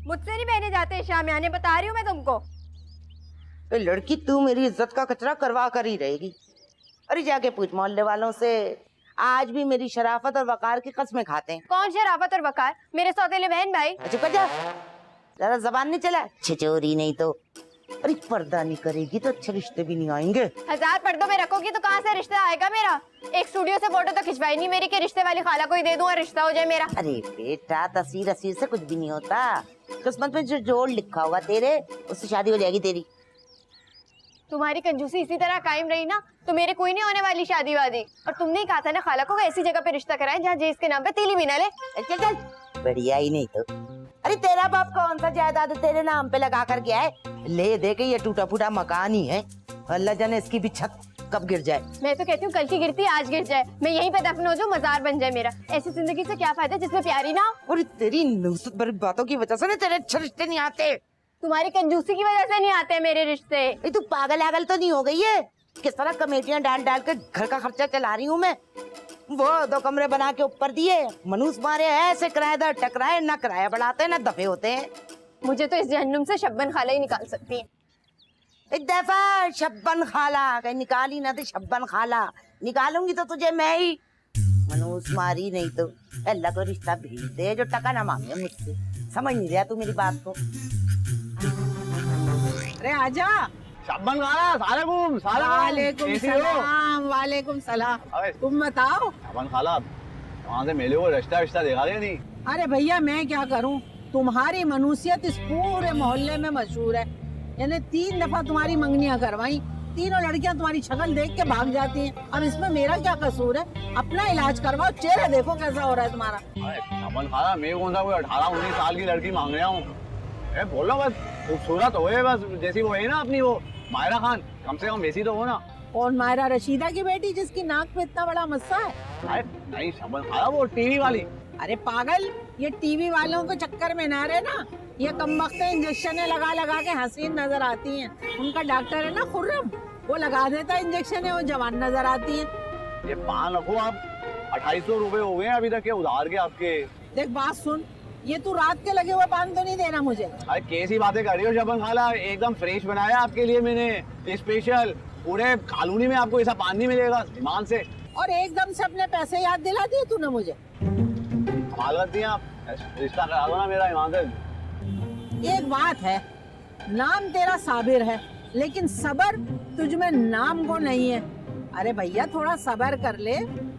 मुझसे नहीं पहने जाते शामियाने, बता रही हूँ मैं तुमको। तो लड़की तू मेरी इज्जत का कचरा करवा कर ही रहेगी। अरे जाके पूछ मोहल्ले वालों से, आज भी मेरी शराफत और वकार की कस्में खाते हैं। कौन शराफत और वकार? मेरे सौतेले बहन भाई। अच्छा कर जा, जरा जबान नहीं चला, छिचोरी नहीं तो। अरे पर्दा नहीं करेगी तो अच्छे रिश्ते भी नहीं आएंगे। 1000 पर्दों में रखोगी तो कहाँ से रिश्ता आएगा मेरा? एक स्टूडियो से फोटो तो खिंचवाई नहीं मेरी कि रिश्ते वाली खाला को ही दे दूं और रिश्ता हो जाए मेरा। अरे बेटा, तस्वीर असीर से कुछ भी नहीं होता। किस्मत में जो जोड़ लिखा होगा तेरे, उससे शादी हो जाएगी तेरी। तुम्हारी कंजूसी इसी तरह कायम रही ना तो मेरे कोई नहीं होने वाली शादी वादी। और तुमने ही कहा था ना खाला को ऐसी जगह पे रिश्ता कराए जहाँ जेस के नाम पे तीली भी ना ले। चल चल, बढ़िया ही नहीं तो। अरे तेरा बाप कौन सा जायदाद तेरे नाम पे लगा कर गया है? ले दे के ये टूटा फूटा मकान ही है, अल्लाह जाने इसकी भी छत कब गिर जाए। मैं तो कहती हूँ कल की गिरती आज गिर जाए, मैं यहीं पे दफन हो जाऊं, मजार बन जाए मेरा। ऐसी जिंदगी से क्या फायदा जिसमें प्यारी ना हो। और तेरी नुसरत भरी बातों की वजह से ना तेरे अच्छे रिश्ते नहीं आते। तुम्हारी कंजूसी की वजह से नहीं आते मेरे रिश्ते। तू पागल आगल तो नहीं हो गई है? किस तरह कमेटियां डाल डाल के घर का खर्चा चला रही हूँ मैं। वो 2 कमरे बना के ऊपर दिए, मनूस मारे ऐसे किराएदार टकराए, ना किराया बढ़ाते ना दफे होते हैं। मुझे तो इस जहन्नुम से शब्बन खाला ही निकाल सकती है। एक दफा शब्बन खाला कहीं निकाली ना तो शब्बन खाला निकालूंगी तो तुझे मैं ही मनूस मारी नहीं तो अल्लाह को रिश्ता भेज दे जो टका ना मांगे मुझसे। समझ नहीं रहा तू मेरी बात को। अरे आजा। शब्बन खाला, वालेकुम सलाम। वालेकुम सलाम। तुम बताओ। शब्बन खाला, वहाँ से मेले को रिश्ता देखा दे नहीं? अरे भैया मैं क्या करूं, तुम्हारी मनुष्यत इस पूरे मोहल्ले में मशहूर है। यानी 3 दफा तुम्हारी मंगनियां करवाई, तीनों लड़कियां तुम्हारी शक्ल देख के भाग जाती हैं। अब इसमें मेरा क्या कसूर है? अपना इलाज करवाओ, चेहरा देखो कैसा हो रहा है तुम्हारा। शब्बन खाला, मैं कौन सा कोई 18-19 साल की लड़की मांग रहा हूँ? बोल रहा हूँ बस खूबसूरत हो बस, जैसी वो है ना अपनी वो मायरा खान, कम से कम वैसी तो हो ना। और मायरा रशीदा की बेटी जिसकी नाक पे इतना बड़ा मस्सा है? नहीं शब्बन खाला, वो टीवी वाली। अरे पागल, ये टीवी वालों के चक्कर में ना रहे ना। ये कमबख्ते इंजेक्शन लगा लगा के हसीन नजर आती हैं। उनका डॉक्टर है ना खुर्रम, वो लगा देता इंजेक्शन है, वो जवान नजर आती है। ये पान रखो आप, 2800 रुपए हो गए अभी तक के उधार के आपके। देख बात सुन, ये तू रात के लगे हुए पान तो नहीं देना मुझे। अरे कैसी बातें कर रही हो शब्बन खाला, एकदम फ्रेश बनाया आपके लिए मैंने स्पेशल। पूरे कॉलोनी में आपको ऐसा पान नहीं मिलेगा ईमान से। और एकदम से अपने पैसे याद दिला दिए तूने मुझे। हालत दिया आप, रिश्ता करा दो ना मेरा ईमान से। एक बात है, नाम तेरा साबिर है लेकिन सबर तुझ में नाम को नहीं है। अरे भैया थोड़ा सबर कर ले,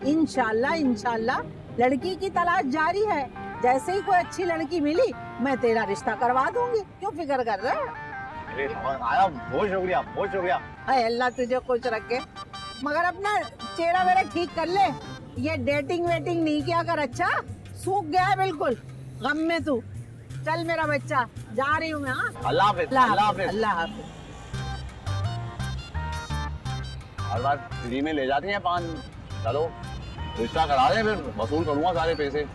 इंशाल्लाह इंशाल्लाह लड़की की तलाश जारी है। जैसे ही कोई अच्छी लड़की मिली मैं तेरा रिश्ता करवा दूंगी। क्यों फिक्र कर रहा है? बहुत शुक्रिया, बहुत शुक्रिया। अल्लाह तुझे खुश रखे, मगर अपना चेहरा मेरा ठीक कर ले। ये डेटिंग वेटिंग नहीं किया कर, अच्छा सूख गया है बिल्कुल गम में तू। चल मेरा बच्चा, जा रही हूँ मैं। हाँ, अल्लाह हाफिज। अल्लाह हाफिज। अल्लाह हाफिज। हर बार फ्री में ले जाती हैं पान। चलो रिश्ता करा दें, फिर वसूल करूंगा सारे पैसे।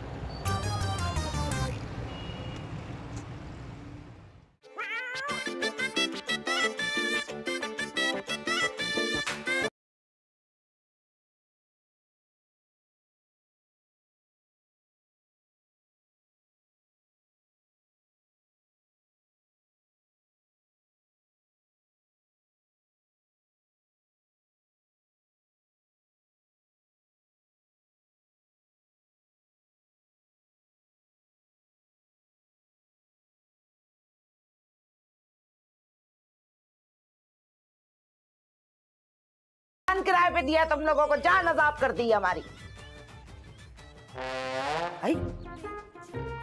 किराए पे दिया तुम लोगों को, जान अजाब कर दी हमारी।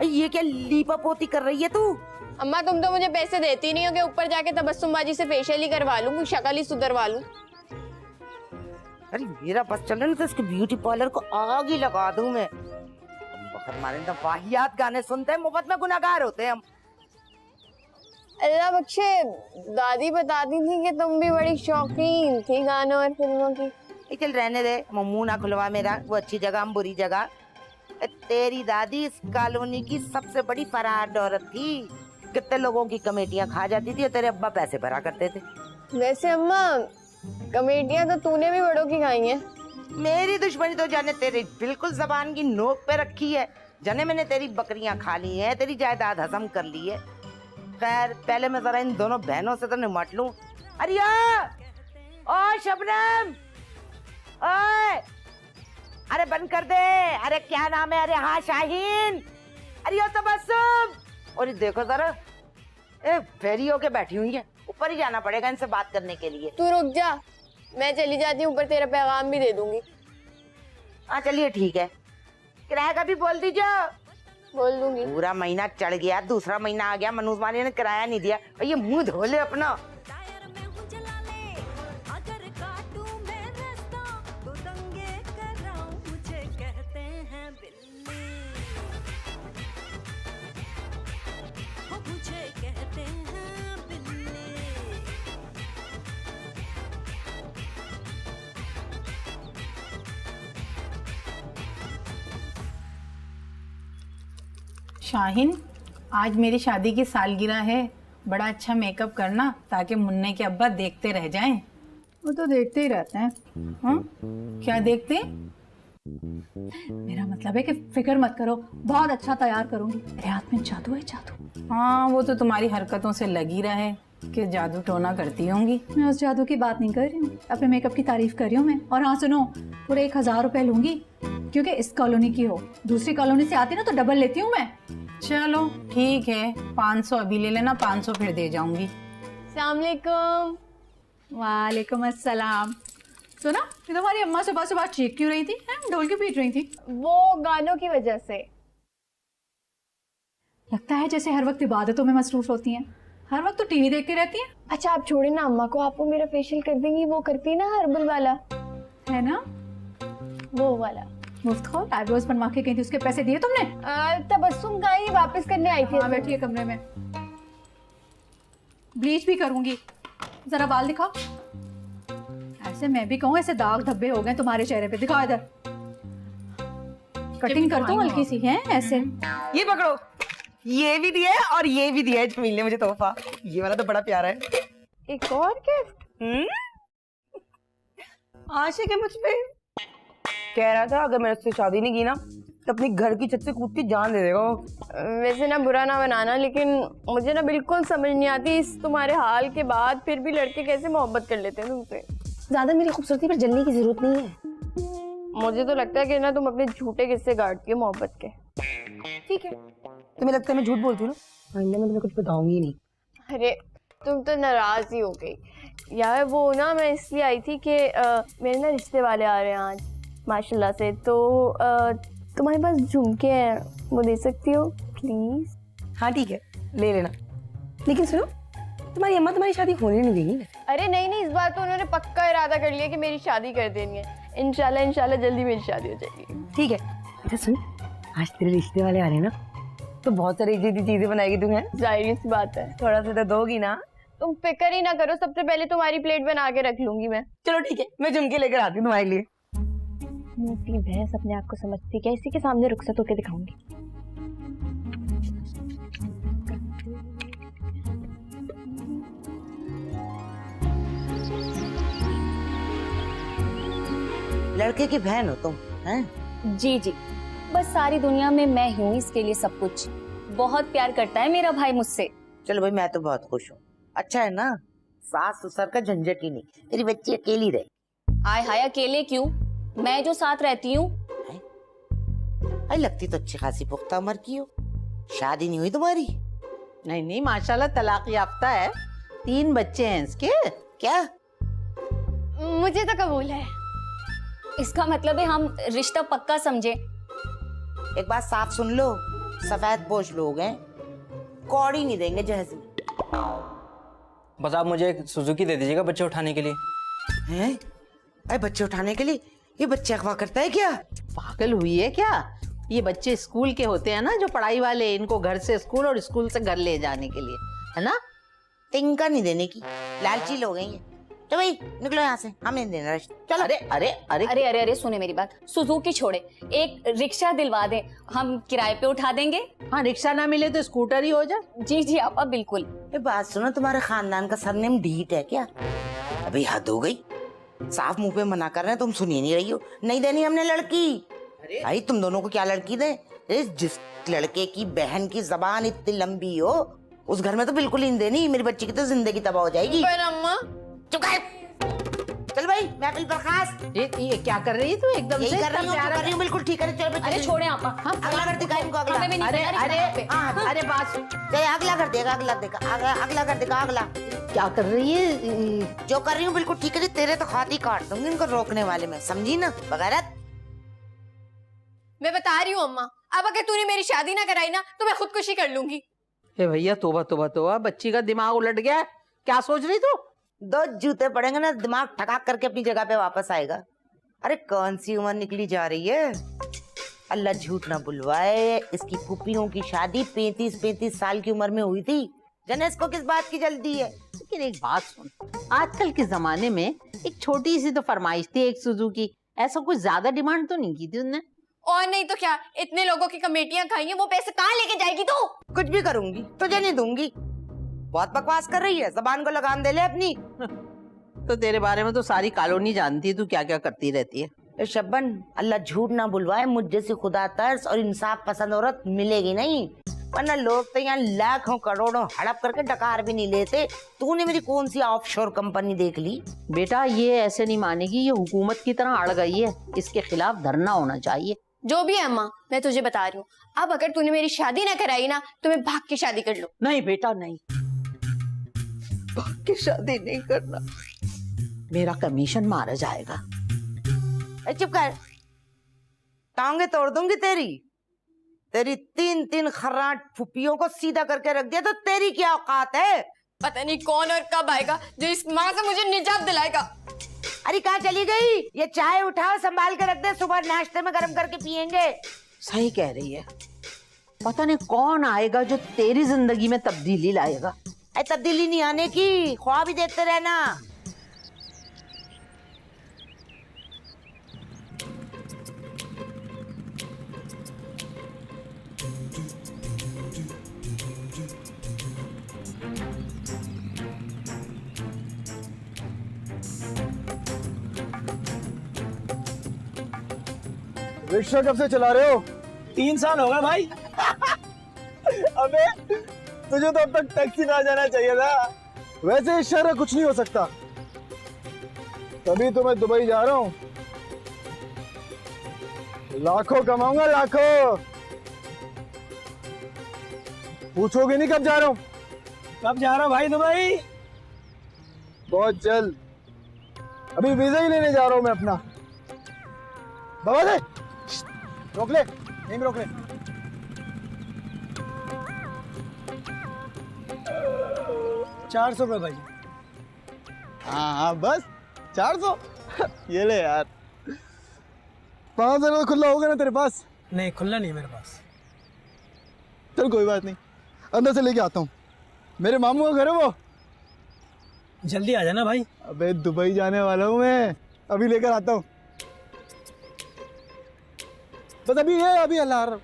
ये क्या लीपा पोती कर रही है तू? अम्मा तुम तो मुझे पैसे देती नहीं हो कि ऊपर जाके तबस्सुमबाजी से फेशियल ही करवा लूं, शक्ल ही सुधरवा लूं। अरे मेरा बस चल रहा ना तो इसके ब्यूटी पार्लर को आग ही लगा दूं मैं। बखत मारे तो वाहियात गाने सुनते हैं, मुफ्त में गुनाहगार होते हैं हम। अल्लाह बख्शे, दादी बताती थी कि तुम भी बड़ी शौकीन थी गानों और फिल्मों की। चल रहने दे, मुंह ना खुलवा मेरा। वो अच्छी जगह हम बुरी जगह। तेरी दादी इस कॉलोनी की सबसे बड़ी फरार औरत थी। कितने लोगों की कमेटियां खा जाती थी और तेरे अब्बा पैसे भरा करते थे। वैसे अम्मा, कमेटियां तो तूने भी बड़ों की खाई हैं। मेरी दुश्मनी तो जाने तेरी बिल्कुल जबान की नोक पे रखी है। जाने मैंने तेरी बकरियां खा ली हैं, तेरी जायदाद हजम कर ली है। खैर पहले मैं जरा इन दोनों बहनों से तो निमट लूं। अरिया, ओ शबनम, ओए, अरे बंद कर दे। अरे क्या नाम है? अरे हाँ शाहीन। अरे तबस्सुम। और देखो जरा, फेरी होके बैठी हुई है। ऊपर ही जाना पड़ेगा इनसे बात करने के लिए। तू रुक जा, मैं चली जाती हूँ ऊपर, तेरा पैगाम भी दे दूंगी। हाँ चलिए ठीक है, किराया का भी बोल दीजिए। बोल दूंगी। पूरा महीना चढ़ गया, दूसरा महीना आ गया, मनोज माली ने किराया नहीं दिया। ये मुंह धो ले अपना। शाहीन, आज मेरी शादी की सालगिरह है, बड़ा अच्छा मेकअप करना ताकि मुन्ने के अब्बा देखते रह जाएं। वो तो देखते ही रहते हैं। हाँ, क्या देखते हैं? मेरा मतलब है कि फिक्र मत करो, बहुत अच्छा तैयार करूंगी। मेरे हाथ में जादू है, जादू। हाँ, वो तो तुम्हारी हरकतों से लगी रहे कि जादू टोना करती होंगी। मैं उस जादू की बात नहीं कर रही हूँ, अपने मेकअप की तारीफ कर रही हूँ मैं। और हाँ सुनो, पूरे 1000 रुपए लूंगी क्योंकि इस कॉलोनी की हो। दूसरी कॉलोनी से आती ना तो डबल लेती हूँ मैं। चलो ठीक है, 500 अभी ले लेना, 500 फिर दे जाऊंगी। अस्सलाम वालेकुम। वालेकुम अस्सलाम। सुना, ये तुम्हारी अम्मा सुबह सुबह चीख क्यों रही थी? ढोल क्यों पीट रही थी? वो गानों की वजह से। लगता है जैसे हर वक्त इबादतों में मसरूफ होती हैं, हर वक्त तो टीवी देखती रहती हैं। अच्छा आप छोड़े ना अम्मा को, आपको मेरा फेशियल कर देंगी। वो करती ना हर्बल वाला, है ना, वो वाला। मुफ्त खो आईब्रोज बनवा के गई थी, उसके पैसे दिए तुमने? तबस्सुम का ही वापस करने आई थी। हाँ बैठी है कमरे में। ब्लीच भी करूंगी, जरा बाल दिखाओ। ऐसे मैं भी कहूँ, ऐसे दाग धब्बे हो गए तुम्हारे चेहरे पे। दिखाओ इधर, कटिंग कर दूं हल्की सी है ऐसे। ये पकड़ो, ये भी दिया है और ये भी दिया है जमील ने मुझे तोहफा। ये वाला तो बड़ा प्यारा है। एक और गिफ्ट। आशिक है मुझ पे। कह रहा था अगर मैंने उससे शादी नहीं की ना तो अपनी घर की छत से कूद के जान दे देगा वो। वैसे ना बुरा ना बनाना, लेकिन मुझे ना बिल्कुल समझ नहीं आती इस तुम्हारे हाल के बाद फिर भी लड़के कैसे मोहब्बत कर लेते हैं तुमसे। ज्यादा मेरी खूबसूरती पर जलने की जरूरत नहीं है। मुझे तो लगता है कि ना तुम अपने झूठे किस्से गाड़ती हो मोहब्बत के। ठीक है, तुम्हें लगता है मैं झूठ बोलती हूँ ना? आइंदा मैं तुम्हें कुछ बताऊंगी नहीं। अरे तुम तो नाराज ही हो गई यार। वो ना मैं इसलिए आई थी कि मेरे ना रिश्ते वाले आ रहे हैं आज माशाल्लाह से, तो तुम्हारे पास झुमके हैं, वो दे सकती हो प्लीज? हाँ ठीक है, ले लेना। लेकिन सुनो, तुम्हारी अम्मा तुम्हारी शादी होने नहीं देगी। अरे नहीं, इस बार तो उन्होंने पक्का इरादा कर लिया कि मेरी शादी कर देनी है। इंशाल्लाह जल्दी मेरी शादी हो जाएगी। ठीक है। अच्छा सुन, आज तेरे रिश्ते वाले आ रहे हैं ना, तो बहुत सारी इजी चीजें बनाएगी तुम्हें। जाहिर सी बात है, थोड़ा सा तो दोगी ना? तुम फिक्र ही ना करो, सबसे पहले तुम्हारी प्लेट बना के रख लूंगी मैं। चलो ठीक है, मैं झुमके लेकर आती हूँ तुम्हारे लिए। मोटी भैंस अपने आप को समझती क्या, इसी के सामने रुखसत होके दिखाऊंगी। लड़के की बहन हो तुम, हैं? जी जी, बस सारी दुनिया में मैं ही हूँ इसके लिए सब कुछ। बहुत प्यार करता है मेरा भाई मुझसे। चलो भाई, मैं तो बहुत खुश हूँ। अच्छा है ना, सास ससुर का झंझट ही नहीं, तेरी बच्ची अकेली रहे। हाय हाय, अकेले क्यों, मैं जो साथ रहती हूँ। अरे लगती तो अच्छी खासी पुख्ता उम्र की हो, शादी नहीं हुई तुम्हारी? नहीं नहीं, माशाल्लाह तलाक याफ्ता है, 3 बच्चे हैं इसके। क्या? मुझे तो कबूल है। इसका मतलब है हम रिश्ता पक्का समझे। एक बात साफ सुन लो, सफेद पोश लोग हैं, कौड़ी नहीं देंगे जहाज में। बस आप मुझे एक सुजुकी दे दीजिएगा बच्चे उठाने के लिए। हैं? अरे बच्चे उठाने के लिए? ये बच्चे अगवा करता है क्या? पागल हुई है क्या? ये बच्चे स्कूल के होते हैं ना, जो पढ़ाई वाले, इनको घर से स्कूल और स्कूल से घर ले जाने के लिए, है ना? तिनका नहीं देने की, लालची लोग हैं ये। तो भाई निकलो यहाँ से, हमें नहीं देना रिश्ता। चलो। अरे अरे अरे अरे अरे अरे सुने मेरी बात, सुजुकी छोड़े, एक रिक्शा दिलवा दे, हम किराए पे उठा देंगे। हाँ, रिक्शा ना मिले तो स्कूटर ही हो जाए। जी जी आपा बिल्कुल। ये बात सुनो, तुम्हारे खानदान का सरनेम ढीठ है क्या? अभी हद हो गई, साफ मुंह पे मना कर रहे हैं, तुम सुनिए नहीं रही हो। नहीं देनी हमने लड़की। भाई तुम दोनों को क्या लड़की दे? जिस लड़के की बहन की जबान इतनी लंबी हो, उस घर में तो बिल्कुल ही नहीं देनी। मेरी बच्ची की तो जिंदगी तबाह हो जाएगी। पर अम्मा। चुप कर। चल भाई, महफिल बर्खास्त। ये क्या कर रही है तू? एकदम यही से कर रही हूँ, जो कर रही हूँ बिल्कुल ठीक है। चलो अरे छोड़े आपा। हाँ, अगला कर दिखा इनको, अगला। हमें भी नहीं अरे करना अरे रिक्शा पे। हाँ, अरे बात चल अगला कर देगा, अगला देगा, अगला कर देगा, अगला। क्या कर रही है? जो कर रही हूँ बिल्कुल ठीक है। तेरे तो हाथ ही काट दूंगी इनको रोकने वाले में, समझी ना बगैरत। मैं बता रही हूँ अम्मा, अब अगर तूने मेरी शादी ना कराई ना तो मैं खुदकुशी कर लूंगी। हे भैया, तोबा तोबा तोबा, बच्ची का दिमाग उलट गया। क्या सोच रही तू? 2 जूते पड़ेंगे ना, दिमाग ठकाक करके अपनी जगह पे वापस आएगा। अरे कौन सी उम्र निकली जा रही है, अल्लाह झूठ ना बुलवाए। इसकी फूफियों की शादी 35 साल की उम्र में हुई थी। जाने इसको किस बात की जल्दी है? लेकिन एक बात सुन, आजकल के जमाने में एक छोटी सी तो फरमाइश थी, एक सुजुकी। ऐसा कुछ ज्यादा डिमांड तो नहीं की थी उन्होंने। और नहीं तो क्या, इतने लोगों की कमेटियां खाई हैं, वो पैसे कहाँ लेके जाएगी तू? कुछ भी करूंगी, तुझे नहीं दूंगी। बहुत बकवास कर रही है, जबान को लगाम दे ले अपनी। तो तेरे बारे में तो सारी कॉलोनी जानती है, तू क्या क्या करती रहती है। ए शब्बन, अल्लाह झूठ ना बुलवाए, मुझ जैसी खुदा तर्स और इंसाफ पसंद औरत मिलेगी नहीं। वरना लोग तो यहाँ लाखों करोड़ों हड़प करके डकार भी नहीं लेते। तूने मेरी कौन सी ऑफशोर कंपनी देख ली? बेटा, ये ऐसे नहीं मानेगी, ये हुकूमत की तरह अड़ गई है, इसके खिलाफ धरना होना चाहिए। जो भी है अम्मा, मैं तुझे बता रही हूँ, अब अगर तूने मेरी शादी ना कराई ना तो मैं भाग के शादी कर लूं। नहीं बेटा नहीं, भाग के शादी नहीं करना, मेरा कमीशन मारा जाएगा। चुप कर, टांगे तोड़ दूंगी तेरी। तेरी 3 खर्राट फुप्पियों को सीधा करके रख दिया तो तेरी क्या औकात है? पता नहीं कौन और कब आएगा जो इस माँ से मुझे निजात दिलाएगा। अरे कहाँ चली गई? ये चाय उठाओ, संभाल के रख दे, सुबह नाश्ते में गर्म करके पियेंगे। सही कह रही है, पता नहीं कौन आएगा जो तेरी जिंदगी में तब्दीली लाएगा। तब्दीली नहीं आने की, ख्वाब ही देखते रहना। रिक्शा कब से चला रहे हो? 3 साल हो गए भाई। अबे तुझे तो अब तक टैक्सी में आ जाना चाहिए था। वैसे इस शहर में कुछ नहीं हो सकता, तभी तो मैं दुबई जा रहा हूँ। लाखों कमाऊंगा, लाखों। पूछोगे नहीं कब जा रहा हूँ? कब जा रहा भाई दुबई? बहुत जल्द। अभी वीजा ही लेने जा रहा हूँ मैं अपना। बाबा दे, रोक ले, नहीं रोक ले। 400 रुपए भाई। हाँ बस 400। ये ले यार, 5,000 तो खुला होगा ना तेरे पास? नहीं खुला नहीं मेरे पास। चल कोई बात नहीं, अंदर से लेके आता हूँ। मेरे मामू का घर है वो। जल्दी आ जाना भाई। अबे दुबई जाने वाला हूँ मैं, अभी लेकर आता हूँ। बस अभी है, अभी अल्लाह।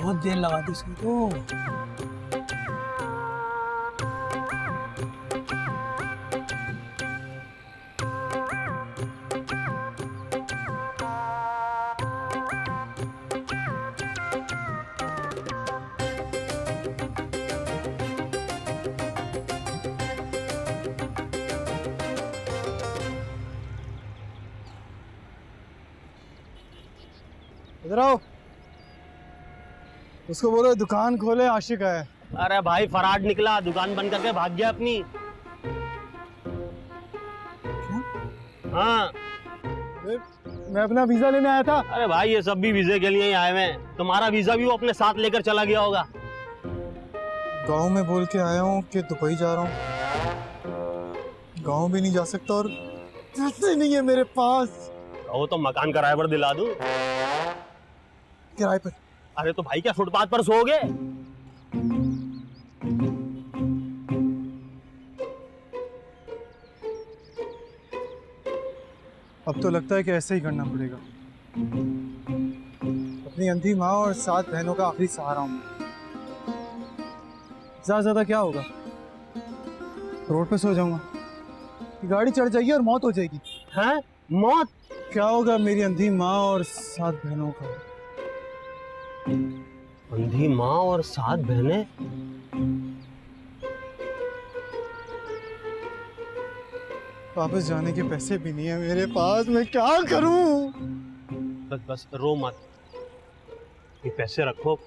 बहुत देर लगा दी इसमें तो। इधर आओ। उसको बोलो दुकान खोले, आशिक है। अरे भाई फराड निकला, दुकान बंद करके भाग गया अपनी। हाँ मैं अपना वीजा लेने आया था। अरे भाई ये सब भी वीजे के लिए ही आए हुए हैं। तुम्हारा वीजा भी वो अपने साथ लेकर चला गया होगा। गांव में बोल के आया हूँ कि दुबई जा रहा हूँ। गांव भी नहीं जा सकता और पैसे नहीं है मेरे पास। वो तो मकान किराए पर दिला दूं। किराए पर? अरे तो भाई क्या फुटपाथ पर सोओगे? अब तो लगता है कि ऐसे ही करना पड़ेगा। अपनी अंधी माँ और 7 बहनों का आखिरी सहारा हूँ। ज्यादा क्या होगा, रोड पे सो जाऊंगा, गाड़ी चढ़ जाएगी और मौत हो जाएगी। हैं? मौत? क्या होगा मेरी अंधी माँ और 7 बहनों का? अंधी माँ और 7 बहनें? वापस जाने के पैसे भी नहीं है मेरे पास, मैं क्या करूं? बस रो मत, ये पैसे रखो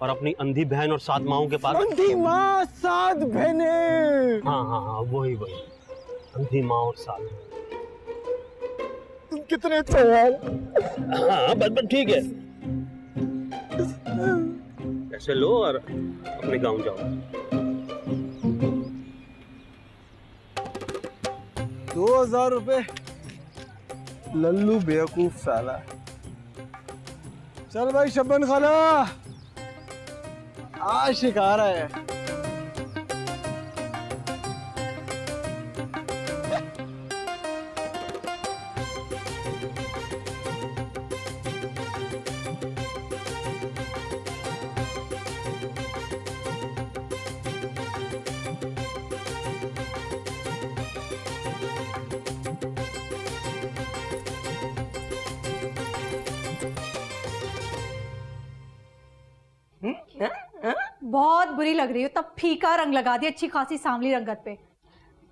और अपनी अंधी बहन और 7 माओं के पास। अंधी माँ 7 बहनें? हाँ हाँ हाँ वही अंधी माँ और 7 बहनें। तुम कितने अच्छे यार। हाँ बस ठीक है, पैसे लो और अपने गांव जाओ। 2000 रुपए। लल्लू बेवकूफ साला। चल भाई शब्बन खाला, आशिक आ रहा है। बहुत बुरी लग रही हो, तब फीका रंग लगा दिया अच्छी खासी सांवली रंगत पे।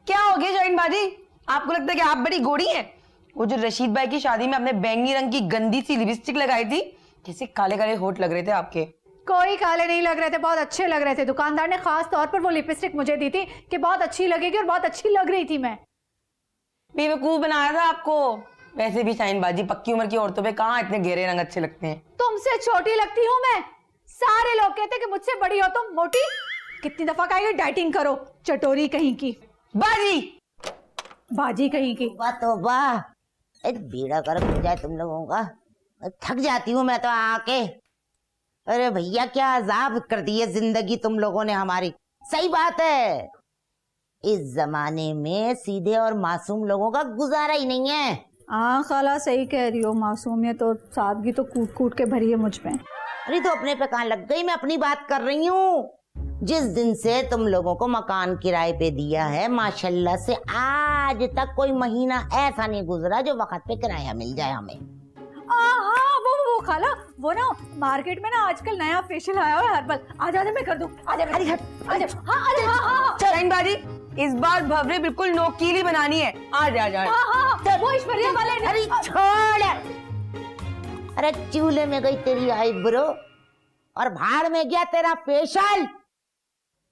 क्या हो गया शाहीन बाजी, आपको लगता है कि आप बड़ी गोरी हैं? वो जो रशीद भाई की शादी में आपने बैंगनी रंग की गंदी सी लिपस्टिक लगाई थी, कैसे काले काले होठ लग रहे थे आपके। कोई काले नहीं लग रहे थे, बहुत अच्छे लग रहे थे। दुकानदार ने खास तौर पर वो लिपस्टिक मुझे दी थी कि बहुत अच्छी लगेगी, और बहुत अच्छी लग रही थी। मैं बेवकूफ बनाया था आपको। वैसे भी शाहीन बाजी पक्की उम्र की औरतों पे कहाँ इतने गहरे रंग अच्छे लगते हैं। तुमसे छोटी लगती हूँ मैं। सारे लोग कहते हैं कि मुझसे बड़ी हो तुम। मोटी कितनी दफा कहेगी डाइटिंग करो, चटोरी कहीं की। बाजी कहीं की। वाह तो वाह, बेड़ा गर्क हो जाए तुम लोगों का। थक जाती हूँ मैं तो आके। अरे भैया क्या अजाब कर दी है जिंदगी तुम लोगों ने हमारी। सही बात है, इस जमाने में सीधे और मासूम लोगों का गुजारा ही नहीं है। हाँ खाला सही कह रही हो, मासूमियत और सादगी तो कूट कूट के भरी है मुझ में। अरे तो अपने पे कहाँ लग गई, मैं अपनी बात कर रही हूँ। जिस दिन से तुम लोगों को मकान किराए पे दिया है, माशाल्लाह से आज तक कोई महीना ऐसा नहीं गुजरा जो वक्त पे किराया मिल जाए हमें। हाँ वो खाला, वो ना मार्केट में ना आजकल नया फेशियल आया है हर्बल। आजा मैं कर दूं। आजा शाहीन बाजी, इस बार भवरे बिल्कुल नोकीली बनानी है। आजा वो ऐश्वर्या वाले। अरे छोड़, अरे चूल्हे में गई तेरी आईब्रो और भाड़ में गया तेरा फेशियल।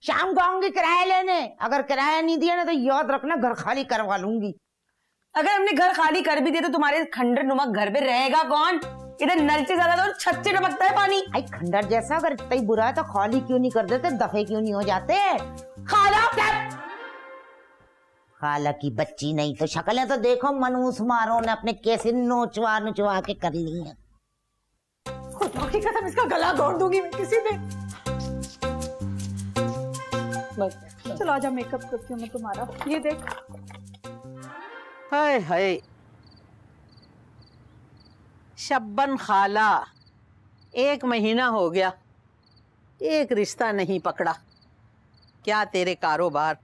शाम को आऊंगी किराया लेने, अगर किराया नहीं दिया ना तो याद रखना घर खाली करवा लूंगी। अगर हमने घर खाली कर भी दिया तो तुम्हारे खंडर नुमा घर पे रहेगा कौन? इधर नल से ज्यादा तो छत से टपकता है पानी। आई खंडर जैसा अगर इतना ही बुरा है तो खाली क्यों नहीं कर देते, दफे क्यों नहीं हो जाते? खाला की बच्ची नहीं तो शक्लें तो देखो, मनूस मारो ने अपने कैसे नोचवा के कर ली है। खुदा की कसम इसका गला तोड़ दूंगी मैं किसी दिन। चलो आजा, मेकअप करती हूँ मैं तुम्हारा। ये देख। हाय हाय शब्बन खाला, 1 महीना हो गया एक रिश्ता नहीं पकड़ा, क्या तेरे कारोबार।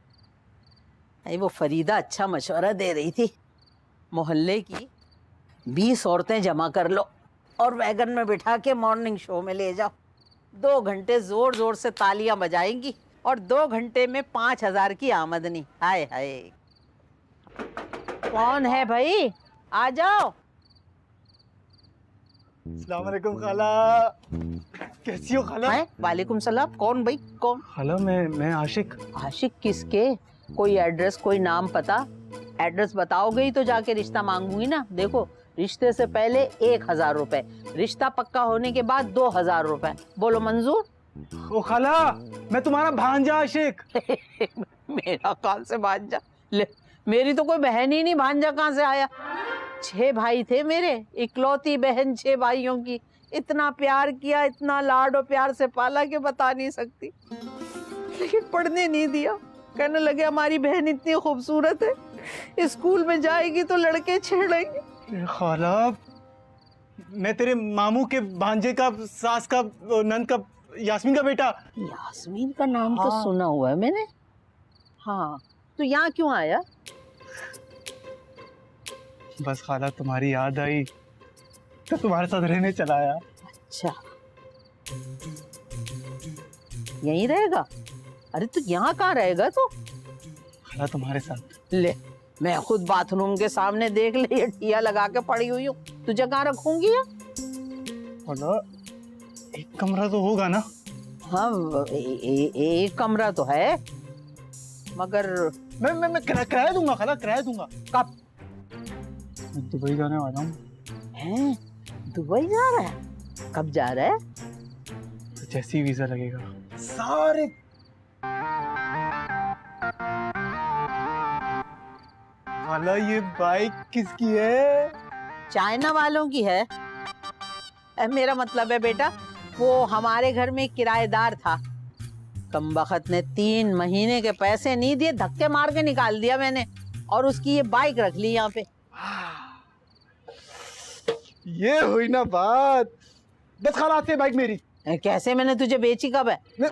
नहीं, वो फरीदा अच्छा मशवरा दे रही थी, मोहल्ले की 20 औरतें जमा कर लो और वैगन में बिठा के मॉर्निंग शो में ले जाओ। 2 घंटे जोर जोर से तालियां बजाएंगी और 2 घंटे में 5000 की आमदनी। हाय हाय। कौन है भाई, आ जाओ। अस्सलाम वालेकुम खाला, कैसी हो खाला? वालेकुम सलाम। कौन भाई, कौन? खाला मैं आशिक। आशिक किसके? कोई एड्रेस, कोई नाम पता? एड्रेस बताओगे ही तो जाके रिश्ता मांगूंगी ना। देखो, रिश्ते से पहले 1000 रुपए, रिश्ता पक्का होने के बाद 2000 रुपए। बोलो मंजूर? ओ खाला, मैं तुम्हारा भांजा आशिक। मेरा कौन से भांजा? ले, मेरी तो कोई बहन ही नहीं, भांजा कहाँ से आया? 6 भाई थे मेरे, इकलौती बहन 6 भाइयों की। इतना प्यार किया, इतना लाड और प्यार से पाला कि बता नहीं सकती। लेकिन पढ़ने नहीं दिया। कहने लगे हमारी बहन इतनी खूबसूरत है, स्कूल में जाएगी तो लड़के छेड़ेंगे। खाला, मैं तेरे मामू के भांजे का, सास का, नंद का, यास्मीन का बेटा। यास्मीन का नाम तो सुना हुआ है मैंने। हाँ, तो यहाँ क्यों आया? बस खाला, तुम्हारी याद आई तो तुम्हारे साथ रहने चला आया। अच्छा, यहीं रहेगा? अरे तो यहाँ कहाँ रहेगा तो? खाला तुम्हारे साथ। ले, मैं खुद बाथरूम के सामने देख ले, ये ठिया लगा के पड़ी हुई हूँ, तुझे कहाँ रखूंगी? खाला, एक कमरा तो होगा ना? हाँ, एक कमरा तो है, मगर मैं किराया दूंगा खाला, किराया दूंगा। कब? मैं दुबई जाने वाला हूँ। हैं? दुबई जा रहा है? कब जा रहा है? तो जैसे ही वीजा लगेगा सारे। खाला, ये बाइक किसकी है? चाइना वालों की है। मेरा मतलब है बेटा, वो हमारे घर में किराएदार था। कमबख्त ने 3 महीने के पैसे नहीं दिए, धक्के मार के निकाल दिया मैंने, और उसकी ये बाइक रख ली यहाँ पे। ये हुई ना बात। बस खाला, आते बाइक मेरी। कैसे? मैंने तुझे बेची कब है? मैं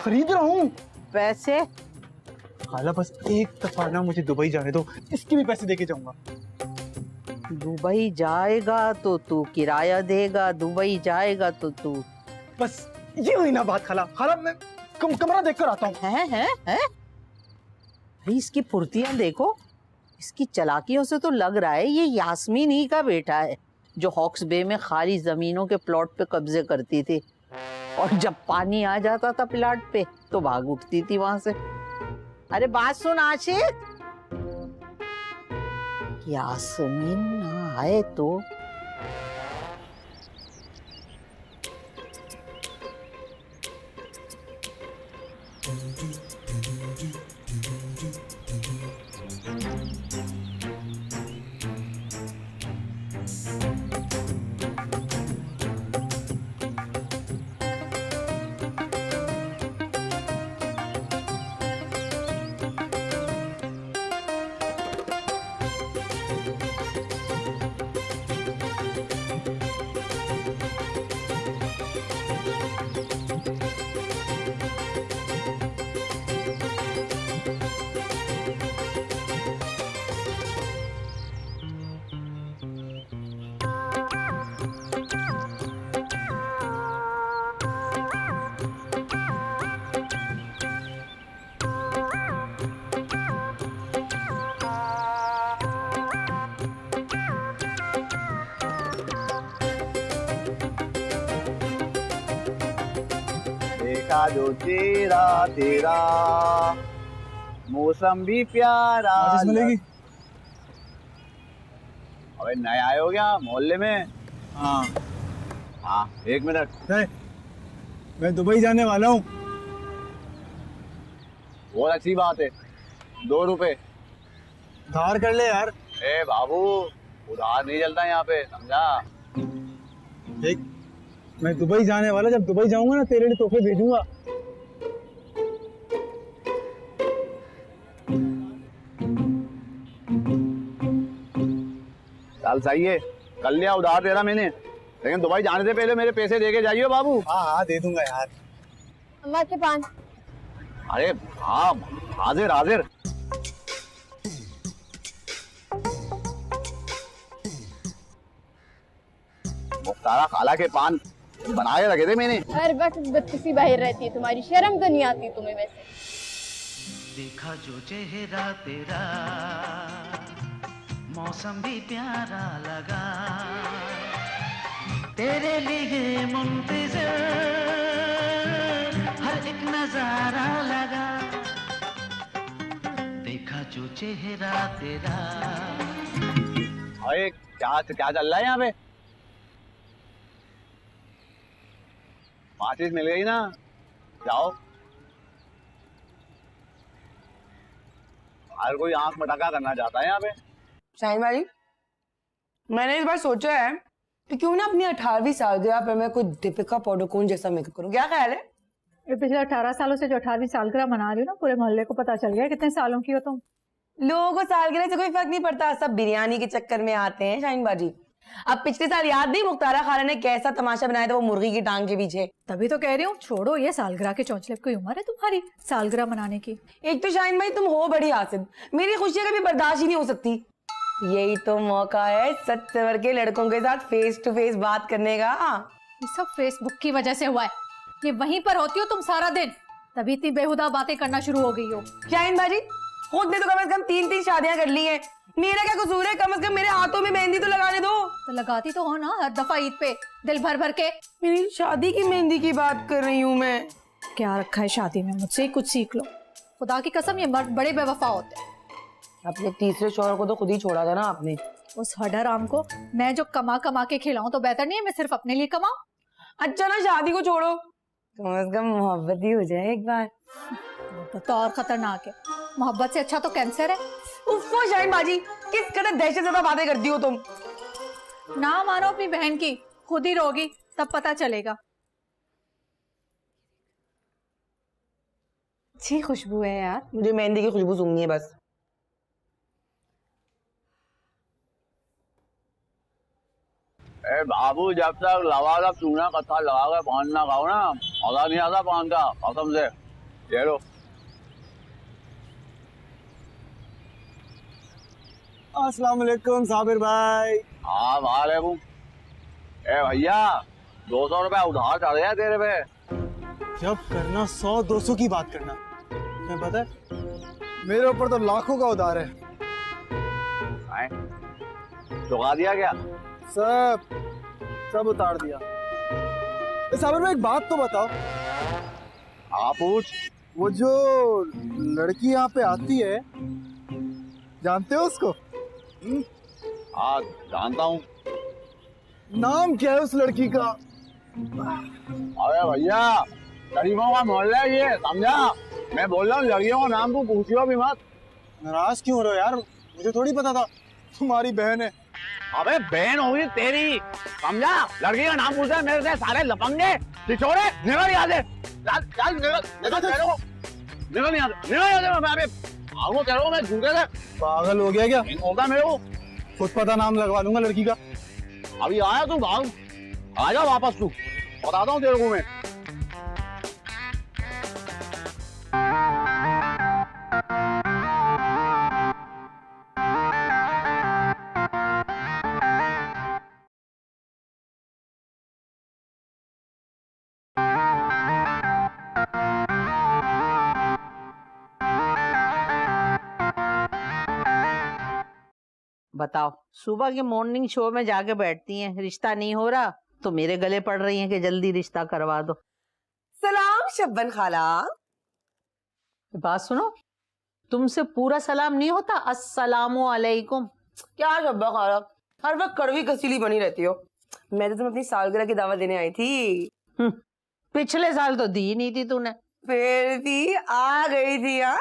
खरीद रहा हूँ। पैसे? खाला, बस एक दफा ना मुझे दुबई जाने दो, इसके भी पैसे देके जाऊंगा। दुबई जाएगा तो तू किराया देगा, दुबई जाएगा तो तू। बस ये हुई ना बात खाला। खाला, मैं कमरा देख कर आता हूँ। है? भाई, इसकी फुर्तियां देखो, इसकी चालाकियों से तो लग रहा है ये यास्मीन ही का बेटा है, जो हॉक्स बे में खाली जमीनों के प्लॉट पे कब्जे करती थी, और जब पानी आ जाता था प्लॉट पे तो भाग उठती थी वहां से। अरे बात सुन आशिक, यास्मीन ना आए तो। देखा जो तेरा तेरा मौसम भी प्यारा। मिलेगी? अबे नए आए हो क्या मोहल्ले में? हाँ। हाँ, 1 मिनट। मैं दुबई जाने वाला हूँ। बहुत अच्छी बात है। 2 रुपए उधार कर ले यार। ए बाबू, उधार नहीं चलता यहाँ पे, समझा? देख, मैं दुबई जाने वाला, जब दुबई जाऊंगा ना तेरे लिए तोहफे भेजूंगा। चल सही है, कर लिया उधार तेरा मैंने, लेकिन दुबई जाने से पहले मेरे पैसे दे के जाइए बाबू। हाँ हाँ, दे दूंगा यार। अम्मा के पान। अरे हाँ, हाजिर हाजिर। मुख्तारा खाला के पान बनाए रखे थे मैंने। हर वक्त बदकिसी बाहर रहती है तुम्हारी, शर्म तो नहीं आती तुम्हें वैसे। देखा जो चेहरा तेरा, मौसम भी प्यारा लगा, तेरे लिए मुंतज़िर हर एक नजारा लगा, देखा जो चेहरा तेरा। अरे क्या चल रहा है यहाँ पे? माचिस मिल गई ना, जाओ। हर कोई आंख मटका करना चाहता है यहाँ पे। शाहीन भाई, मैंने इस बार सोचा है कि क्यों ना अपनी 18वीं सालगिरह पर मैं कोई दीपिका पादुकोण जैसा मेकअप करूं। क्या ख्याल है? ये पिछले 18 सालों से जो 18वीं सालगिरह मना रही हो ना, पूरे मोहल्ले को पता चल गया कितने सालों की हो तुम। लोगों को सालगिरह से कोई फर्क नहीं पड़ता, सब बिरयानी के चक्कर में आते हैं। शाहीन बाजी, अब पिछले साल याद नहीं मुख्तारा खाला ने कैसा तमाशा बनाया था वो मुर्गी की टांग के पीछे? तभी तो कह रही हूँ, छोड़ो ये सालगिरह के चौंचले, कोई उम्र है तुम्हारी सालगिरह मनाने की? एक तो शाहीन भाई तुम हो बड़ी हासिद, मेरी खुशियां कभी बर्दाश्त ही नहीं हो सकती। यही तो मौका है सच सवर के लड़कों के साथ फेस टू फेस बात करने का। ये सब फेसबुक की वजह से हुआ है, ये वहीं पर होती हो तुम सारा दिन, तभी इतनी बेहुदा बातें करना शुरू हो गई हो। शाहीन बाजी, खुद ने तो कम से कम 3 शादियां कर ली हैं, मेरा क्या कसूर है? कम से कम मेरे हाथों में मेहंदी तो लगाने दो। तो लगाती तो हो ना हर दफा ईद पे दिल भर भर के। मेरी शादी की मेहंदी की बात कर रही हूँ मैं। क्या रखा है शादी में, मुझसे ही कुछ सीख लो। खुदा की कसम ये मर्द बड़े बेवफा होते हैं। अपने तीसरे शौहर को तो खुद ही छोड़ा था ना आपने। उस हडराम को मैं जो कमा कमा के खिलाऊं तो बेहतर नहीं है मैं सिर्फ अपने लिए कमाऊं? अच्छा ना, शादी को छोड़ो, कम से कम मोहब्बत ही हो जाए एक बार। तो और खतरनाक है, मोहब्बत से अच्छा तो कैंसर है। उफ़्फ़ो शाहीन बाजी, किस कदर दहशतज़दा बातें करती हो तुम। ना मानो अपनी बहन की, खुद ही रोगी तब पता चलेगा। अच्छी खुशबू है यार। मुझे मेहंदी की खुशबू सूंघनी है बस। ए बाबू, जब तक लवालब चूना कत्था लगा कर पान ना खाओ ना, मजा नहीं आता पान का, कसम से। ये लो। अस्सलाम वालेकुम साबिर भाई। हाँ वालेकुम। ए भैया, 200 रुपया उधार चढ़ गया तेरे पे। जब करना 100-200 की बात करना, तुम्हें पता है मेरे ऊपर तो लाखों का उधार है। चुका दिया क्या? सब उतार दिया। साबिर भाई, एक बात तो बताओ। हाँ पूछ। वो जो लड़की यहाँ पे आती है, जानते हो उसको? हाँ जानता हूँ। नाम क्या है उस लड़की का? अरे भैया, गरीबों का मोहल्ला है ये, समझा? मैं बोल रहा हूँ लड़कियों का नाम तू पूछियो भी मत। नाराज क्यों हो रहे हो यार? मुझे थोड़ी पता था तुम्हारी बहन है। अबे बहन होगी तेरी, समझा? लड़की का नाम पूछा मेरे से सारे लफंगे पिछोड़े, निकल यहाँ से। चल निकल यहाँ से। मैं अभी आऊँ तेरे को, मैं झूठे से। पागल हो गया क्या? होगा मेरे को, खुद पता नाम लगवा दूंगा लड़की का। अभी आया तू, भाग आजा वापस तू, बताता हूँ तेरे को मैं। बताओ, सुबह के मॉर्निंग शो में जाके बैठती हैं, रिश्ता नहीं हो रहा तो मेरे गले पड़ रही हैं कि जल्दी रिश्ता करवा दो। सलाम शब्बन खाला। बात सुनो, तुमसे पूरा सलाम नहीं होता, अस्सलामु अलैकुम। क्या शब्बा खाला, हर वक्त कड़वी कसीली बनी रहती हो। मैं तो तुम्हें अपनी सालगिरह की दावत देने आई थी। पिछले साल तो दी नहीं थी तूने। फिर भी आ गई थी। हाँ,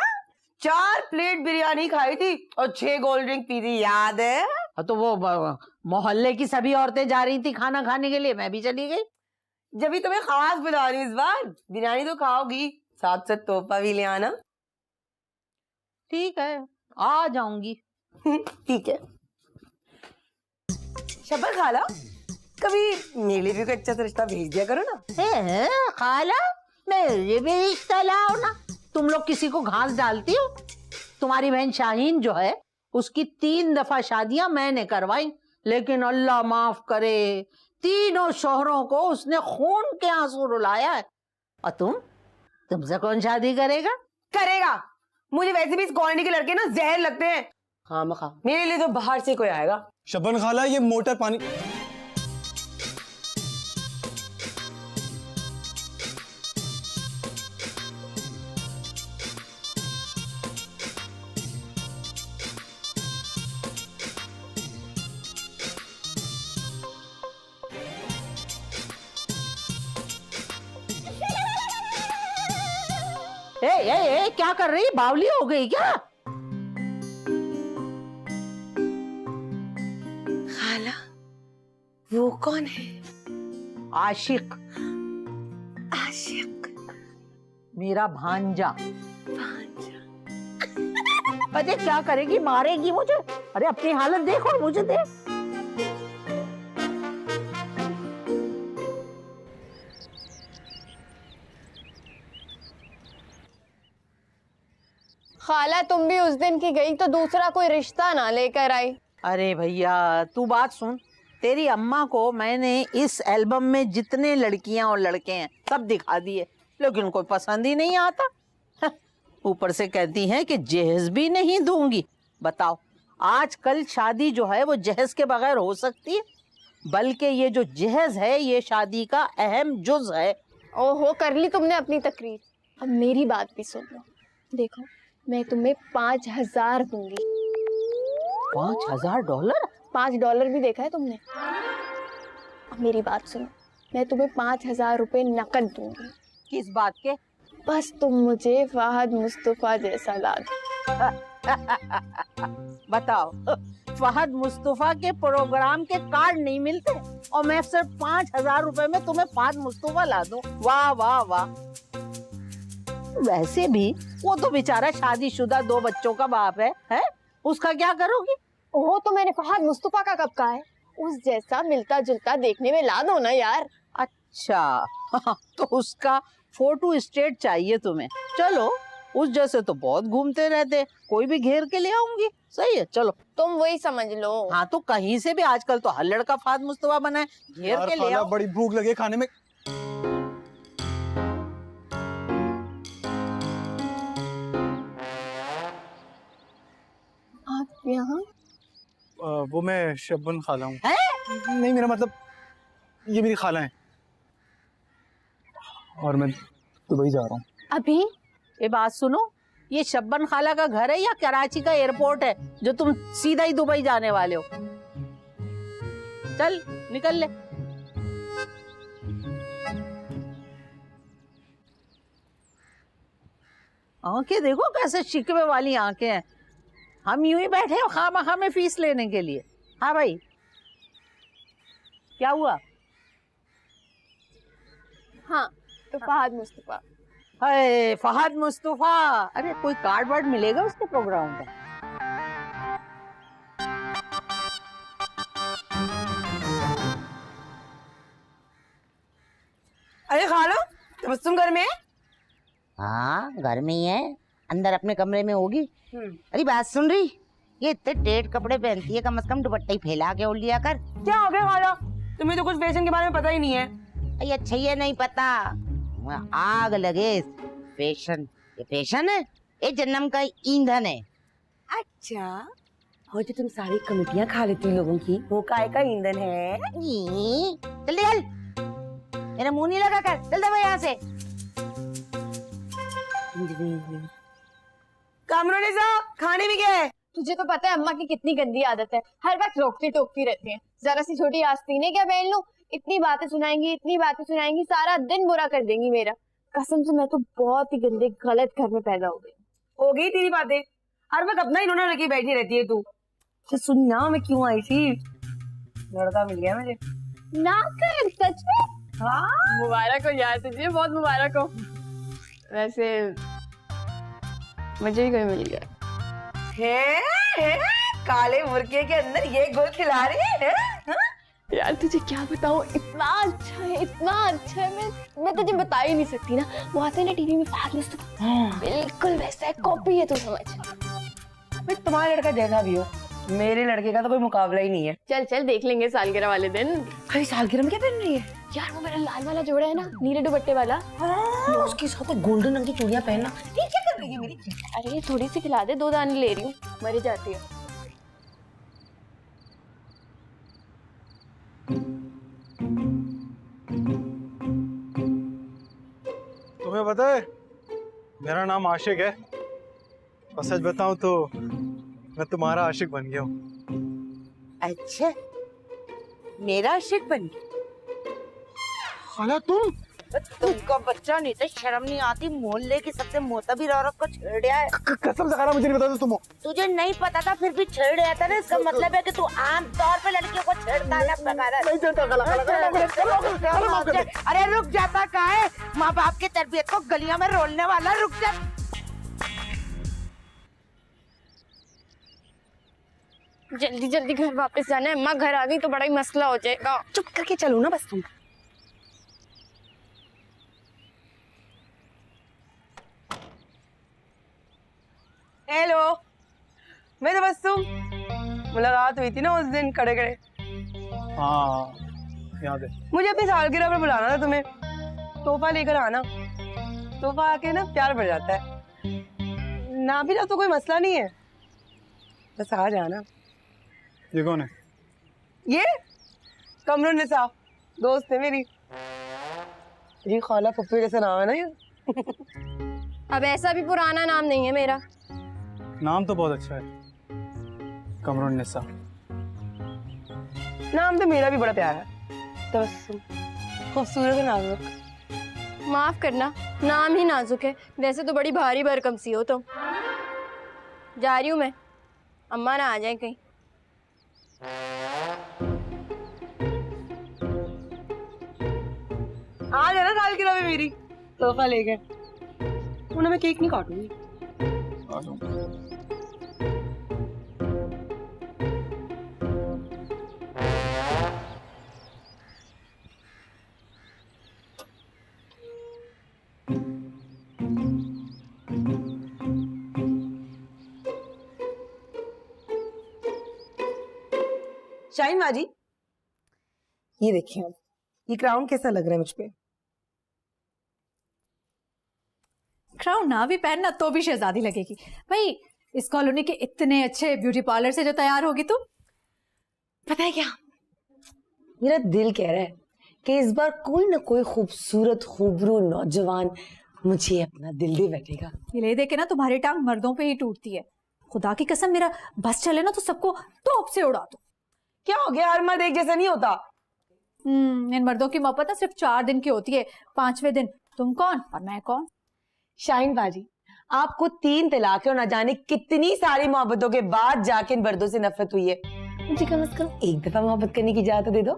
4 प्लेट बिरयानी खाई थी और 6 कोल्ड ड्रिंक पी थी, याद है? तो वो मोहल्ले की सभी औरतें जा रही थी खाना खाने के लिए, मैं भी चली गई। जब भी तुम्हें खास बुला रही हूँ इस बार, बिरयानी तो खाओगी, साथ साथ तोहफा भी ले आना। ठीक है, आ जाऊंगी। ठीक है। शब्बन खाला, कभी मेरे लिए भी कोई अच्छा सा रिश्ता भेज दिया करो ना। खाला, मेरे भी रिश्ता लाओ ना। तुम लोग किसी को घास डालती हो? तुम्हारी बहन शाहीन जो है उसकी 3 दफा शादियां मैंने करवाई, लेकिन अल्लाह माफ करे तीनों शोहरों को उसने खून के आंसू रुलाया है। और तुमसे कौन शादी करेगा? करेगा। मुझे वैसे भी इस कॉलोनी के लड़के ना जहर लगते हैं। हाँ मखा, मेरे लिए तो बाहर से कोई आएगा। शबन खाला ये मोटर पानी ए, क्या कर रही? बावली हो गई क्या? खाला, वो कौन है? आशिक। आशिक? मेरा भांजा। अरे क्या करेगी? मारेगी मुझे? अरे अपनी हालत देखो, मुझे देख। खाला तुम भी उस दिन की गई तो दूसरा कोई रिश्ता ना लेकर आई। अरे भैया तू बात सुन, तेरी अम्मा को मैंने इस एल्बम में जितने लड़कियां और लड़के हैं सब दिखा दिए, लेकिन कोई पसंद ही नहीं आता। ऊपर से कहती हैं कि जहेज भी नहीं दूंगी। बताओ, आजकल शादी जो है वो जहेज के बगैर हो सकती है? बल्कि ये जो जहेज है ये शादी का अहम जुज है। ओहो, कर ली तुमने अपनी तकरीर। अब मेरी बात भी सुन लो। देखो, मैं तुम्हें 5,000 दूंगी। $5,000? $5 भी देखा है तुमने? अब मेरी बात सुनो, मैं तुम्हें 5,000 रुपए नकद दूंगी। किस बात के? बस तुम मुझे फहद मुस्तफा जैसा ला दो। बताओ, फहद मुस्तफा के प्रोग्राम के कार्ड नहीं मिलते और मैं सिर्फ 5,000 रुपए में तुम्हें फहद मुस्तफा ला दूं? वाह वाह वाह। वैसे भी वो तो बेचारा शादीशुदा 2 बच्चों का बाप है? उसका क्या करोगी? ओह, तो मैंने फहद मुस्तफा का कब कहा है? उस जैसा मिलता जुलता देखने में ला दो ना यार। अच्छा तो उसका फोटो स्टेट चाहिए तुम्हें? चलो, उस जैसे तो बहुत घूमते रहते, कोई भी घेर के ले आऊंगी। सही है, चलो तुम वही समझ लो। हाँ तो कहीं से भी आजकल तो हर लड़का फहद मुस्तफा बना है, घेर के ले आओ। बड़ी भूख लगी खाने में। आप यहाँ? वो मैं शबन खाला हूँ। नहीं, मेरा मतलब ये मेरी खाला है और मैं दुबई जा रहा हूँ अभी। ये बात सुनो, ये शब्बन खाला का घर है या कराची का एयरपोर्ट है जो तुम सीधा ही दुबई जाने वाले हो? चल निकल ले। आंखें देखो कैसे शिकवे वाली आंखें हैं। हम यूं ही बैठे हैं खामखा में फीस लेने के लिए। हाँ भाई, क्या हुआ? हाँ तो फहद मुस्तफा। हाय फहद मुस्तफा, अरे कोई कार्ड वार्ड मिलेगा उसके प्रोग्राम का? अरे खाला, तुम घर में? हाँ घर में ही है, अंदर अपने कमरे में होगी। अरे बात सुन रही, ये इतने टेढ़ कपड़े पहनती है, कम से कम दुपट्टा ही फैला के ओढ़ लिया कर। क्या हो गया खाला? तुम्हें तो कुछ फैशन के बारे में पता ही नहीं है। अरे अच्छा ये नहीं पता, आग लगे फैशन। ये फैशन है, ये जन्म का ईंधन है। अच्छा, और जो तुम सारी कमेटियां खा लेती हो लोगों की, वो काय का ईंधन है? जल्दी चल, मेरा मुंह नहीं लगा कर, चल दे यहाँ से। कामरों खाने में क्या है? तुझे तो पता है अम्मा की कितनी गंदी आदत है, हर वक्त रोकती टोकती रहती है। जरा सी छोटी आस्तीन है क्या पहन लूं, इतनी बातें सुनाएंगी, सारा दिन बुरा कर देंगी मेरा। कसम से मैं तो बहुत ही गंदे गलत घर में पैदा हो गई। हो गई तेरी बातें, हर वक्त अपना ही रोना रखी बैठी रहती है तू। तो सुन ना, मैं क्यों आई थी, लड़का मिल गया मुझे। ना कर, सच में? हाँ मुबारक हो यार तुझे, बहुत मुबारक हो। वैसे मुझे भी कोई मिल गया है? काले मुर्गे के अंदर ये गोल खिला रही है? यार तुझे क्या बताऊं, इतना अच्छा है, इतना अच्छा है। मैं तुझे बता ही नहीं सकती ना। वो आते हैं ना टीवी में फादर्स, तो बिल्कुल वैसा है, कॉपी है, तू समझ। भाई तुम्हारा लड़का जैसा भी हो, मेरे लड़के का तो कोई मुकाबला ही नहीं है। चल चल देख लेंगे सालगिरह वाले दिन। भाई सालगिरह में क्या पहन रही है? यार वो मेरा लाल वाला जोड़ा है ना, नीले दुपट्टे वाला। हाँ, उसके साथ गोल्डन रंग की चूड़ियां पहनना। ये क्या कर रही है मेरी? अरे थोड़ी सी खिला दे, 2 दाने ले रही हूँ, मर जाती है। तुम्हें पता है मेरा नाम आशिक है, और सच बताऊं तो मैं तुम्हारा आशिक बन गया हूँ। अच्छा, मेरा आशिक बन गया? खाला तुमका बच्चा नहीं तो शर्म नहीं आती, मोहल्ले की सबसे मोतबीर औरत को छेड़ है। कसम से खाला मुझे नहीं पता था तुम। तुझे नहीं पता था फिर भी छेड़ दिया था ना, इसका मतलब है कि तू आम तौर पे लड़कियों को छेड़ता है ना। नहीं छेड़ता खाला। अरे रुक जाता कहाँ है, माँ बाप की तरबियत को गलियों में रोलने वाला, रुक जा। जल्दी जल्दी घर वापस जाना है, अम्मा घर आ गई तो बड़ा ही मसला हो जाएगा। चुप करके चलो ना बस तुम। हेलो, मैं तो बस तुम मुलाकात हुई थी ना उस दिन खड़े खड़े। हाँ याद है। मुझे अपनी सालगिरह पर बुलाना था तुम्हें, तोहफा लेकर आना। तोहफा आके ना प्यार बढ़ जाता है। ना भी ना तो कोई मसला नहीं है, बस आ जाना। ये कौन है? ये कमरुन्निसा, दोस्त है मेरी। जी खाला पप्पू जैसा नाम है ना ये। अब ऐसा भी पुराना नाम नहीं है मेरा। नाम तो बहुत अच्छा है, कमरुन्निसा। नाम तो मेरा भी बड़ा प्यारा है, तबस्सुम, खूबसूरत है, नाजुक। माफ करना, नाम ही नाजुक है, वैसे तो बड़ी भारी भरकम सी हो तुम। जा रही हूँ मैं, अम्मा ना आ जाए कहीं। आ जाना सालगिरह में मेरी, तोहफा लेकर। उन्हें मैं केक नहीं काटूंगी। शाहीन माजी, ये देखिए आप, ये क्राउन कैसा लग रहा है मुझ पे? क्राउन ना भी पहनना तो भी शहजादी लगेगी भाई। इस कॉलोनी के इतने अच्छे ब्यूटी पार्लर से जो तैयार होगी तुम। पता है क्या, मेरा दिल कह रहा है कि इस बार कोई ना कोई खूबसूरत खूबरू नौजवान मुझे अपना दिल दे बैठेगा। ये ले देखे ना तुम्हारी टांग मर्दों पे ही टूटती है। खुदा की कसम, मेरा बस चले ना तो सबको तोप से उड़ा दो। क्या हो गया, हर मर्द एक जैसा नहीं होता। इन मर्दों की मोहब्बत ना सिर्फ 4 दिन की होती है, 5वें दिन तुम कौन और मैं कौन। शाहीन बाजी, आपको 3 तलाक और न जाने कितनी सारी मोहब्बतों के बाद जाके इन मर्दों से नफरत हुई है। मुझे कम से कम एक दफा मोहब्बत करने की इजाजत दे दो।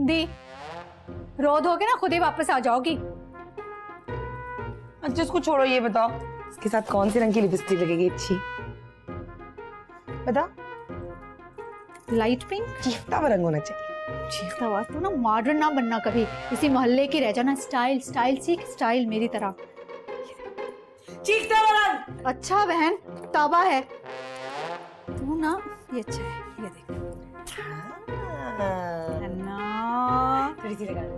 दी, रो दोगे ना खुद ही वापस आ जाओगी। अच्छा इसको छोड़ो, ये बताओ इसके साथ कौन सी रंग की लिपस्टिक लगेगी अच्छी? बता। लाइट पिंक, चीफ्ता रंग होना चाहिए। चीफ्ता आवाज तो ना, मॉडर्न ना बनना कभी, इसी मोहल्ले की रह जाना। स्टाइल स्टाइल सीख, स्टाइल मेरी तरह। चीफ्ता रंग। अच्छा बहन, ताबा है तू ना, ये अच्छा है, ये देख। थोड़ी सी लगा दो।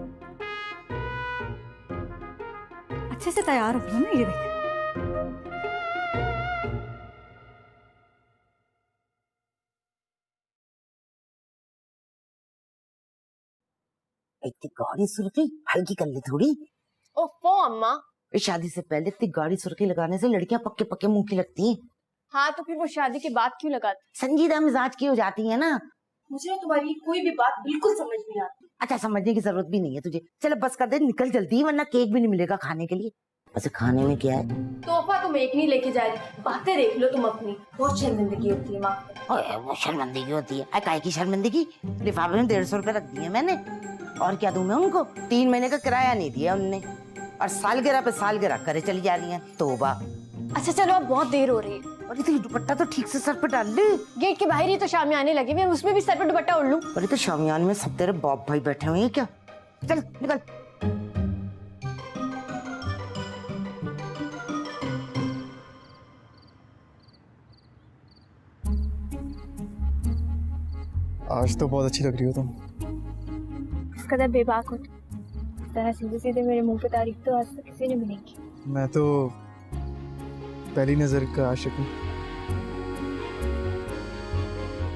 अच्छे से तैयार हो ना, ये देख। इतनी गाढ़ी सुर्खी हल्की कर ले थोड़ी। ओफो अम्मा, शादी से पहले इतनी गाढ़ी सुर्खी लगाने से लड़कियां पक्के पक्के मुंह की लगती हैं। हाँ तो फिर वो शादी के बाद क्यों लगाती? संजीदा मिजाज की हो जाती है ना। मुझे तुम्हारी कोई भी बात बिल्कुल समझ नहीं आती। अच्छा समझने की जरूरत भी नहीं है तुझे, चलो बस कर दे, निकल जल्दी, वरना केक भी नहीं मिलेगा खाने के लिए। वैसे खाने में क्या है? तोहफा तुम एक नहीं लेके जा रही, बातें देख लो तुम अपनी। बहुत शर्मिंदगी होती है माँ। वो शर्मिंदगी होती है? काय की शर्मिंदगी? लिफाफे में 150 रुपए रख दिए मैंने, और क्या दूं मैं उनको? 3 महीने का किराया नहीं दिया उनने, और सालगिरह पे सालगिरह करे चली जा रही है। तोबा। अच्छा चलो अब बहुत देर हो रही है, अरे तो ये दुपट्टा तो ठीक से सर पे डाल ले। गेट के बाहर ही तो शामियाने लगे हुए हैं, उसमें भी सर पे दुपट्टा ओढ़ लूं? अरे तो शामियान में सब तेरे बाप भाई बैठे हुए हैं क्या? चल निकल। आज तो बहुत अच्छी लग रही हो तुम। इस कदर बेबाक हो इस तरह सीधे सीधे मेरे मुंह पे तारीफ तो आज तक किसी ने भी नहीं की। मैं तो पहली नजर का आशिक हूँ।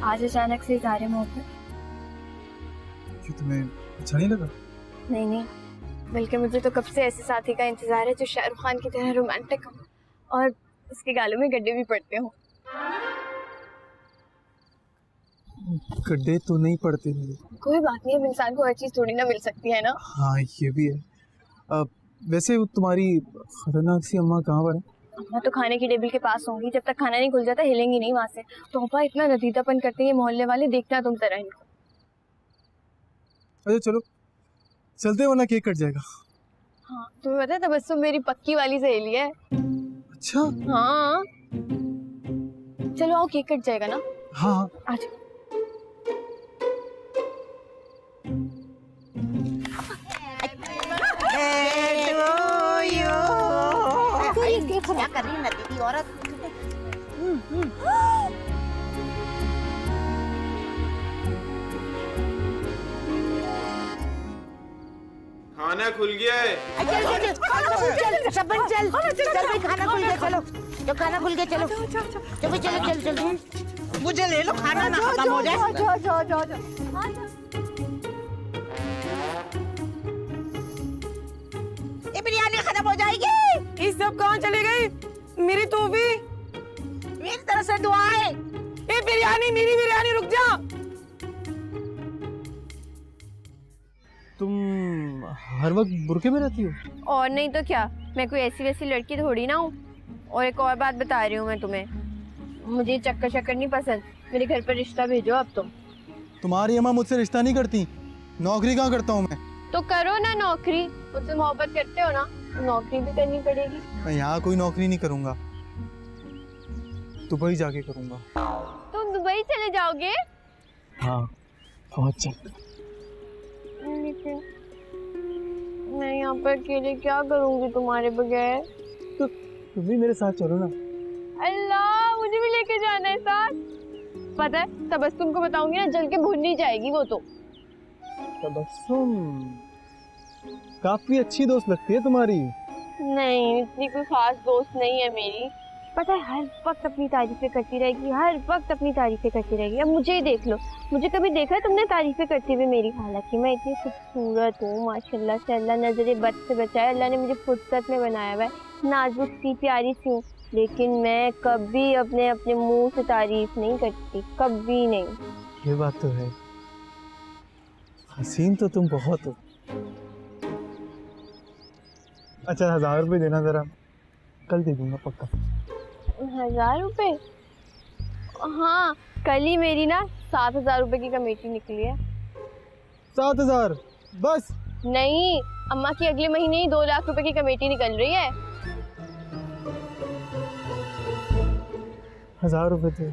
आज अचानक से इज़हार मोहब्बत? क्यों, तुम्हें अच्छा नहीं लगा? नहीं नहीं, बल्कि मुझे तो कब से ऐसे साथी का इंतजार है जो शाहरुख खान की तरह रोमांटिक हो और उसके गालों में गड्ढे भी पड़ते हो। गड्ढे तो नहीं पड़ते मेरे। कोई बात नहीं, अब इंसान को हर चीज थोड़ी ना मिल सकती है ना। हाँ ये भी है। वैसे तुम्हारी खतरनाक सी अम्मा कहाँ पर है? अम्मा तो खाने की टेबल के पास होंगी, जब तक खाना नहीं खुल जाता हिलेंगी नहीं वहाँ से। तोहफा इतना रदीदापन करते हैं मोहल्ले वाले, देखना तुम जरा इनको। अच्छा चलो चलते, वरना केक कट जाएगा। हाँ तुम्हें पता है तबस्सुम मेरी पक्की वाली सहेली है। अच्छा हाँ चलो आओ, केक कट जाएगा ना। हाँ आ जाओ। क्या कर रही है नदी की औरत? खाना खुल गया है। चल शबन चल चल भाई, खाना खुल गया, चलो जो खाना खुल गया, चलो चलो चलो चल चल। मुझे ले लो, खाना ना खत्म हो जाए। ये बिरयानी खत्म हो जाएगी। ये सब कहाँ चली गई? मेरी तोहफी, मेरी तरफ से दुआ है। ये बिरयानी, मेरी बिरयानी, रुक जा। तुम हर वक्त बुर्के में रहती हो? और नहीं तो क्या, मैं कोई ऐसी वैसी लड़की थोड़ी ना हूँ। और एक और बात बता रही हूँ मैं तुम्हें, मुझे चक्कर शक्कर नहीं पसंद। मेरे घर पर रिश्ता भेजो अब तुम। तुम्हारी अम्मा मुझसे रिश्ता नहीं करती, नौकरी कहाँ करता हूँ मैं। तो करो ना नौकरी, मुझसे मोहब्बत करते हो ना, तो नौकरी भी करनी पड़ेगी। मैं यहाँ कोई नौकरी नहीं करूँगा, दुबई जाके करूँगा। तुम दुबई चले जाओगे? हाँ बहुत जल्द। लेकिन मैं यहाँ पर अकेले क्या करूँगी तुम्हारे बगैर? तुम भी मेरे साथ चलो ना। अल्लाह, मुझे भी लेके जाना है साथ। पता है तबस्सुम को बताऊंगी ना, जल के भुन नहीं जाएगी वो तो। तबस्सुम काफी अच्छी दोस्त लगती है तुम्हारी। नहीं, इतनी कोई खास दोस्त नहीं है मेरी। पता है हर वक्त अपनी तारीफें करती रहेगी, हर वक्त अपनी तारीफें करती रहेगी। अब मुझे ही देख लो, मुझे कभी देखा है तुमने तारीफें करती हुए मेरी खाला की? मैं इतनी खूबसूरत हूँ माशाल्लाह से, अल्लाह नजरे बद से बचाए। अल्लाह ने मुझे फुर्सत में बनाया हुआ है, नाजुक सी प्यारी सी हूँ, लेकिन मैं कभी अपने मुंह से तारीफ नहीं करती, कभी नहीं। ये बात तो है, हसीन तो तुम बहुत हो। अच्छा 1000 रुपये देना जरा, कल दे दूंगा पक्का। 1000 रुपये? हाँ कल ही मेरी ना 7000 रुपये की कमेटी निकली है। 7000 बस? नहीं, अम्मा की अगले महीने ही 2 लाख रुपए की कमेटी निकल रही है। 1000 रुपये थे।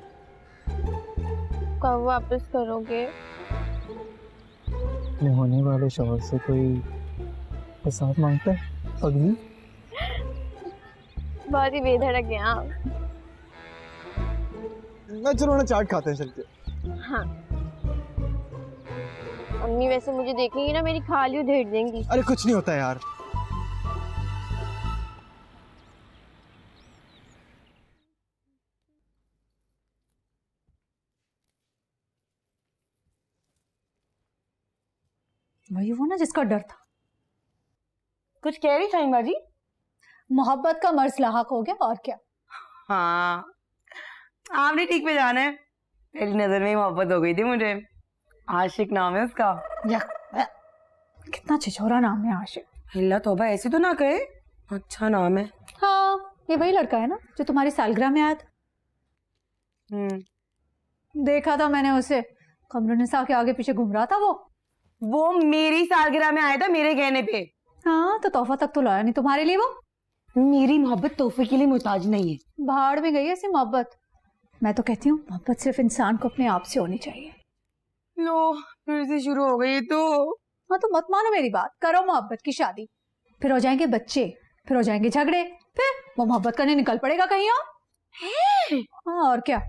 कब वापस करोगे? अपने होने वाले शौहर से कोई हिसाब मांगता है पगली? बहुत ही बेधड़क है आप। ना चलो ना चाट खाते हैं चल के। हाँ अम्मी वैसे मुझे देखेंगी ना, मेरी खाली उधेड़ देंगी। अरे कुछ नहीं होता यार। वही वो ना जिसका डर था। कुछ कह रही शाहीन बाजी? मोहब्बत का मर्ज लाहक हो गया और क्या। हाँ आपने ठीक पे जाना है, तेरी नजर में ही मोहब्बत हो गई थी मुझे। आशिक नाम है उसका। कितना छिछोरा नाम है आशिक। हिल्ला तौबा, ऐसे तो ना कहे, अच्छा नाम है। हाँ ये वही लड़का है ना जो तुम्हारी सालगिरह में आया था। देखा था मैंने उसे, कमरुन्निसा के आगे पीछे घूम रहा था वो मेरी सालगिरह में आया था मेरे कहने पे। हाँ तो तोहफा तक तो लाया नहीं तुम्हारे लिए वो। मेरी मोहब्बत तोहफे के लिए मोहताज नहीं है। भाड़ में गई है ऐसी मोहब्बत। मैं तो कहती हूँ मोहब्बत सिर्फ इंसान को अपने आप से होनी चाहिए। लो फिर से शुरू हो गई तो। हाँ तो मत मानो मेरी बात, करो मोहब्बत की शादी, फिर हो जाएंगे बच्चे, फिर हो जाएंगे झगड़े, फिर वो मोहब्बत करने निकल पड़ेगा कहीं और। हाँ और क्या,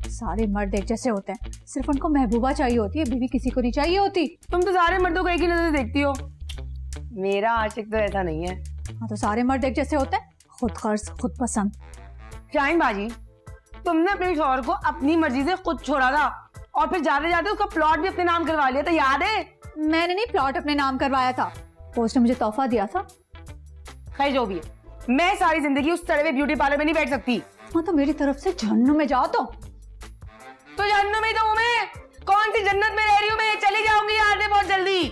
सारे मर्द एक जैसे होते हैं, सिर्फ उनको महबूबा चाहिए होती है, बीवी किसी को नहीं चाहिए होती। तुम तो सारे मर्दों को एक ही नजर देखती हो, मेरा आशिक तो ऐसा नहीं है। हाँ तो सारे मर्द एक जैसे होते हैं, खुद गर्ज खुद पसंद। शाहीन बाजी, तुमने अपने शौहर को अपनी मर्जी से खुद छोड़ा था और फिर जाते जाते उसका प्लॉट भी अपने नाम करवा लिया था, याद है? मैंने नहीं प्लॉट अपने नाम करवाया था, वो उसने मुझे तोहफा दिया था। खैर जो भी है, मैं सारी जिंदगी उस सड़े हुए ब्यूटी पार्लर में नहीं बैठ सकती। हाँ तो मेरी तरफ से जहन्नुम में जाओ तो जहन्नुम में तो हूँ मैं, कौन सी जन्नत में रह रही हूँ मैं, चली जाऊंगी यहाँ से बहुत जल्दी।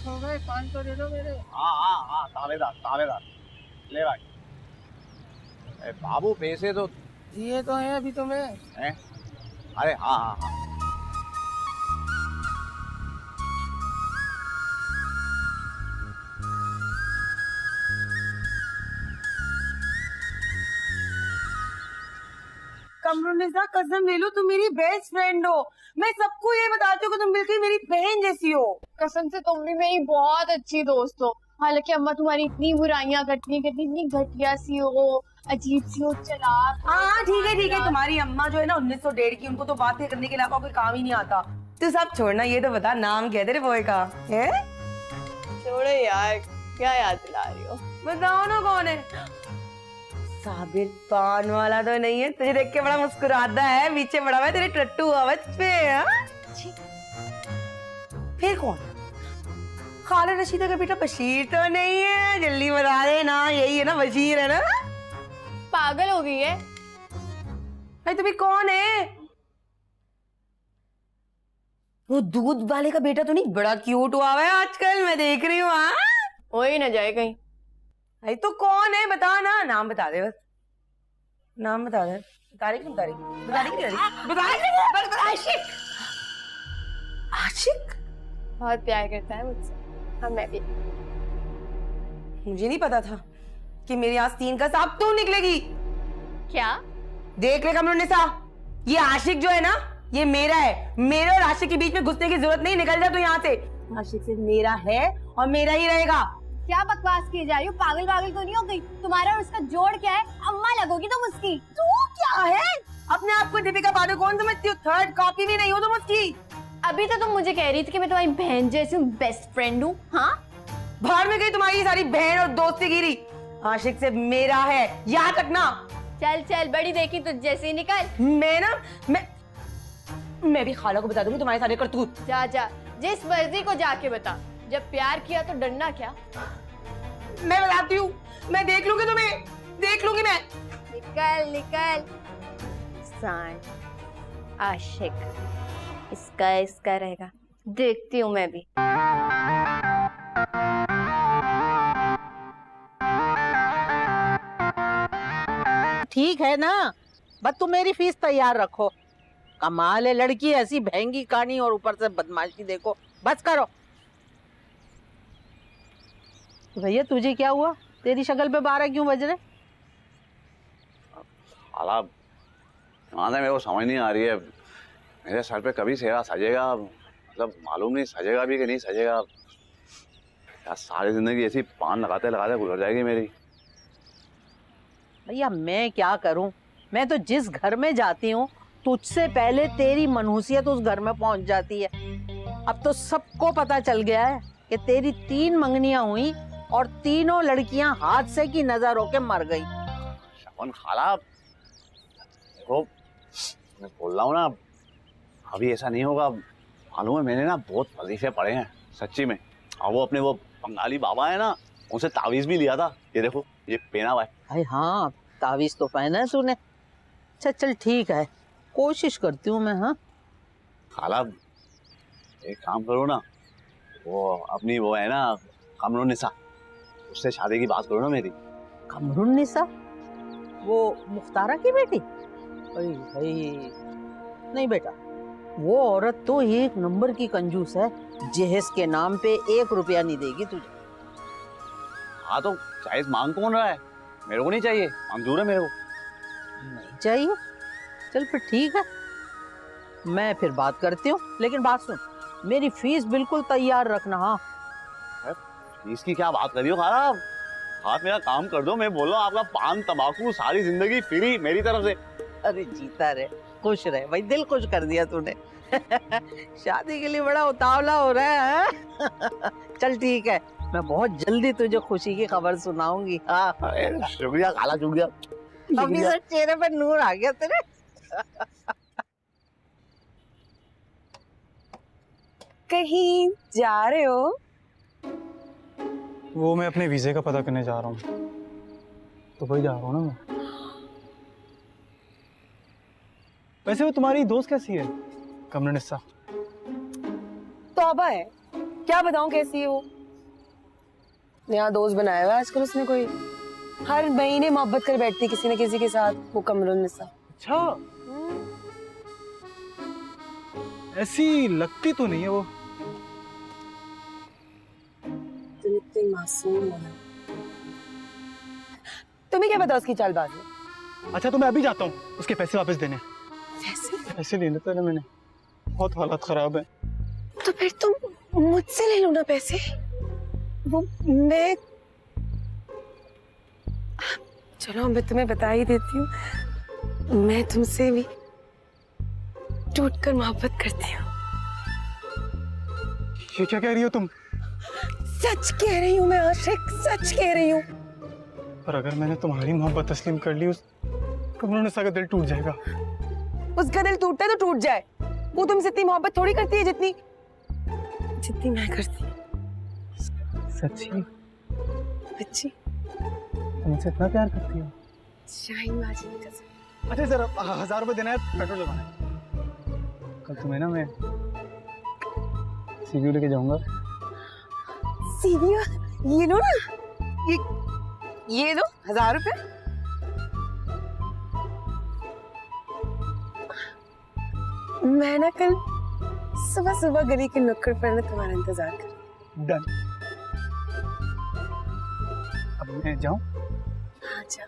हो गए, 500 दे दो मेरे। हाँ ताबेदार ले भाई। बाबू पैसे तो दिए तो हैं अभी तुम्हें। हैं? अरे हाँ। कमरुन्निसा कसम ले लो, तुम मेरी बेस्ट फ्रेंड हो। मैं सबको ये बताती हूँ कि तुम बिल्कुल मेरी बहन जैसी हो। कसम से तुम भी मेरी बहुत अच्छी दोस्त हो। हालांकि अम्मा तुम्हारी इतनी बुराइयां करती हैं, कहती इतनी घटिया सी हो, अजीब सी हो, चालाक। हाँ ठीक है, तुम्हारी अम्मा जो है ना 1901 की, उनको तो बातें करने के अलावा कोई काम ही नहीं आता। तू सब छोड़ना, ये तो बता नाम क्या है तेरे बॉय का? है छोड़ो यार, क्या याद दिला रही हो? बताओ ना कौन है। साबिर पान वाला तो नहीं है? तुझे देख के बड़ा मुस्कुराता है, पीछे बड़ा हुआ है तेरे टट्टू आवाज पे। फिर कौन? खालिद रशीदा का बेटा बशीर तो नहीं है? जल्दी बता दे ना, यही है ना, बशीर है ना? पागल हो गई है? अरे तुम्हें कौन है? वो दूध वाले का बेटा तो नहीं? बड़ा क्यूट हुआ है आजकल, मैं देख रही हूँ। हो ही ना जाए कहीं। अरे तो कौन है, बता ना, नाम बता दे बस, नाम बता दे। बता रही कि आशिक। आशिक बहुत प्यार करता है मुझसे। हाँ मैं भी। मुझे नहीं पता था कि मेरी आस्तीन का सांप तू निकलेगी। क्या? देख ले कमरुन्निसा, ये आशिक जो है ना, ये मेरा है। मेरे और आशिक के बीच में घुसने की जरूरत नहीं, निकल जा तू यहाँ से। आशिक सिर्फ मेरा है और मेरा ही रहेगा। क्या बकवास की जा रही हो? पागल तो नहीं हो गई? तुम्हारा और उसका जोड़ क्या है? अम्मा लगोगी तुम उसकी। तू क्या है? अपने आप को दीपिका पादुकोण समझती हो? थर्ड कॉपी भी नहीं हो तुम उसकी। अभी तो तुम मुझे कह रही थी कि मैं तुम्हारी बहन जैसी बेस्ट फ्रेंड हूँ। हाँ बाहर में गई तुम्हारी सारी बहन और दोस्ती गिरी। आशिक से मेरा है, याद रखना। चल बड़ी देखी तुझ जैसी, निकल। मैं भी खाला को बता दूंगी तुम्हारे सारे करतूत। जा जिस मर्जी को जाके बता। जब प्यार किया तो डरना क्या? मैं बताती हूँ, मैं देख लूंगी तुम्हें, देख लूंगी मैं। निकल। आशिक इसका रहेगा, देखती हूँ मैं भी। ठीक है ना, बस तुम मेरी फीस तैयार रखो। कमाल है, लड़की ऐसी महंगी कहानी और ऊपर से बदमाशी, देखो। बस करो। भैया तुझे क्या हुआ? तेरी शक्ल पे 12 क्यों बज रहे? खाला माने मेरे को समझ नहीं आ रही है, मेरे सर पे कभी सेहरा सजेगा, मतलब मालूम नहीं सजेगा भी कि नहीं सजेगा। यार सारी जिंदगी ऐसी पान लगाते लगाते गुजर जाएगी मेरी। भैया मैं क्या करूं, मैं तो जिस घर में जाती हूँ तुझसे पहले तेरी मनहूसियत उस घर में पहुंच जाती है। अब तो सबको पता चल गया है कि तेरी 3 मंगनियां हुई और तीनों लड़कियां हादसे की नजर होके मर गई। शबन खाला देखो मैं बोल रहा हूँ ना, अभी ऐसा नहीं होगा। मालूम है मैंने ना बहुत वजीफे पढ़े हैं सच्ची में, और वो अपने वो बंगाली बाबा है ना उनसे तावीज भी लिया था। ये देखो ये पहना हुआ है। अरे हाँ तावीज तो पहना है तूने। अच्छा चल ठीक है, कोशिश करती हूँ मैं। हाँ खाला एक काम करो ना, वो अपनी वो है ना कमरुन्निसा, उससे शादी की बात करो ना मेरी। कमरुन्निसा? वो मुख्तारा की बेटी? अरे भाई नहीं बेटा, वो औरत तो 1 नंबर की कंजूस है, जहेज के नाम पे 1 रुपया नहीं देगी तुझे। हाँ तो जायज मांग कौन रहा है, मेरे को नहीं चाहिए, मंजूर है मेरे को। नहीं चाहिए? चल फिर ठीक है, मैं फिर बात करती हूँ, लेकिन बात सुन, मेरी फीस बिल्कुल तैयार रखना। हाँ फीस की क्या बात कर रही हो खाला, आप मेरा काम कर दो, मैं बोल रहा हूँ आपका पान तंबाकू सारी जिंदगी फ्री मेरी तरफ से। अरे जीता रहे, खुश रहे भाई, दिल खुश कर दिया तूने। शादी के लिए बड़ा उतावला हो रहा है। चल ठीक है, मैं बहुत जल्दी तुझे खुशी की खबर सुनाऊंगी। हाँ शुक्रिया खाला, शुक्रिया। अभी सर चेहरे पर नूर आ गया तेरे। कहीं जा रहे हो? वो मैं अपने वीजे का पता करने जा रहा हूँ, तो वही जा रहा हूँ ना मैं। वैसे वो तुम्हारी दोस्त कैसी है कमरुन्निसा? तौबा है, क्या बताऊं कैसी है वो। नया दोस्त बनाया हुआ आजकल उसने कोई, हर महीने मोहब्बत कर बैठती किसी न किसी के साथ, वो कमरुन्निसा। अच्छा ऐसी लगती तो नहीं है वो। तुम इतनी मासूम हो। तुम्हें क्या पता उसकी चालबाजी? अच्छा तो मैं अभी जाता हूँ उसके पैसे वापस देने। पैसे ले लेते ना मैंने, बहुत हालत खराब है। तो फिर तुम मुझसे ले लो ना पैसे, वो मैं, चलो मैं तुम्हें बता ही देती हूँ, मैं तुमसे भी टूटकर मोहब्बत करती हूँ। ये क्या कह रही हो तुम? सच कह रही हूँ मैं आशिक, सच कह रही हूँ। पर अगर मैंने तुम्हारी मोहब्बत तस्लीम कर ली, उस कमरुन्निसा का दिल टूट जाएगा। उसका दिल टूटता है तो टूट जाए, वो तुमसे इतनी मोहब्बत थोड़ी करती है जितनी मैं करती। सच्ची? सच्ची? तुम मुझसे इतना प्यार करती हो? शाहीन बाजी की कसम। अच्छा सर 1000 रुपए देना है, पेट्रोल लगाना है। कल तुम्हें ना मैं सीवीओ लेके जाऊंगा। सीवीओ? ये लो ना, ये दो 1000 रुपए। मैं ना कल सुबह सुबह गली के नुक्कड़ पर ना तुम्हारा इंतजार कर। डन। अब मैं जाऊं? हाँ जा।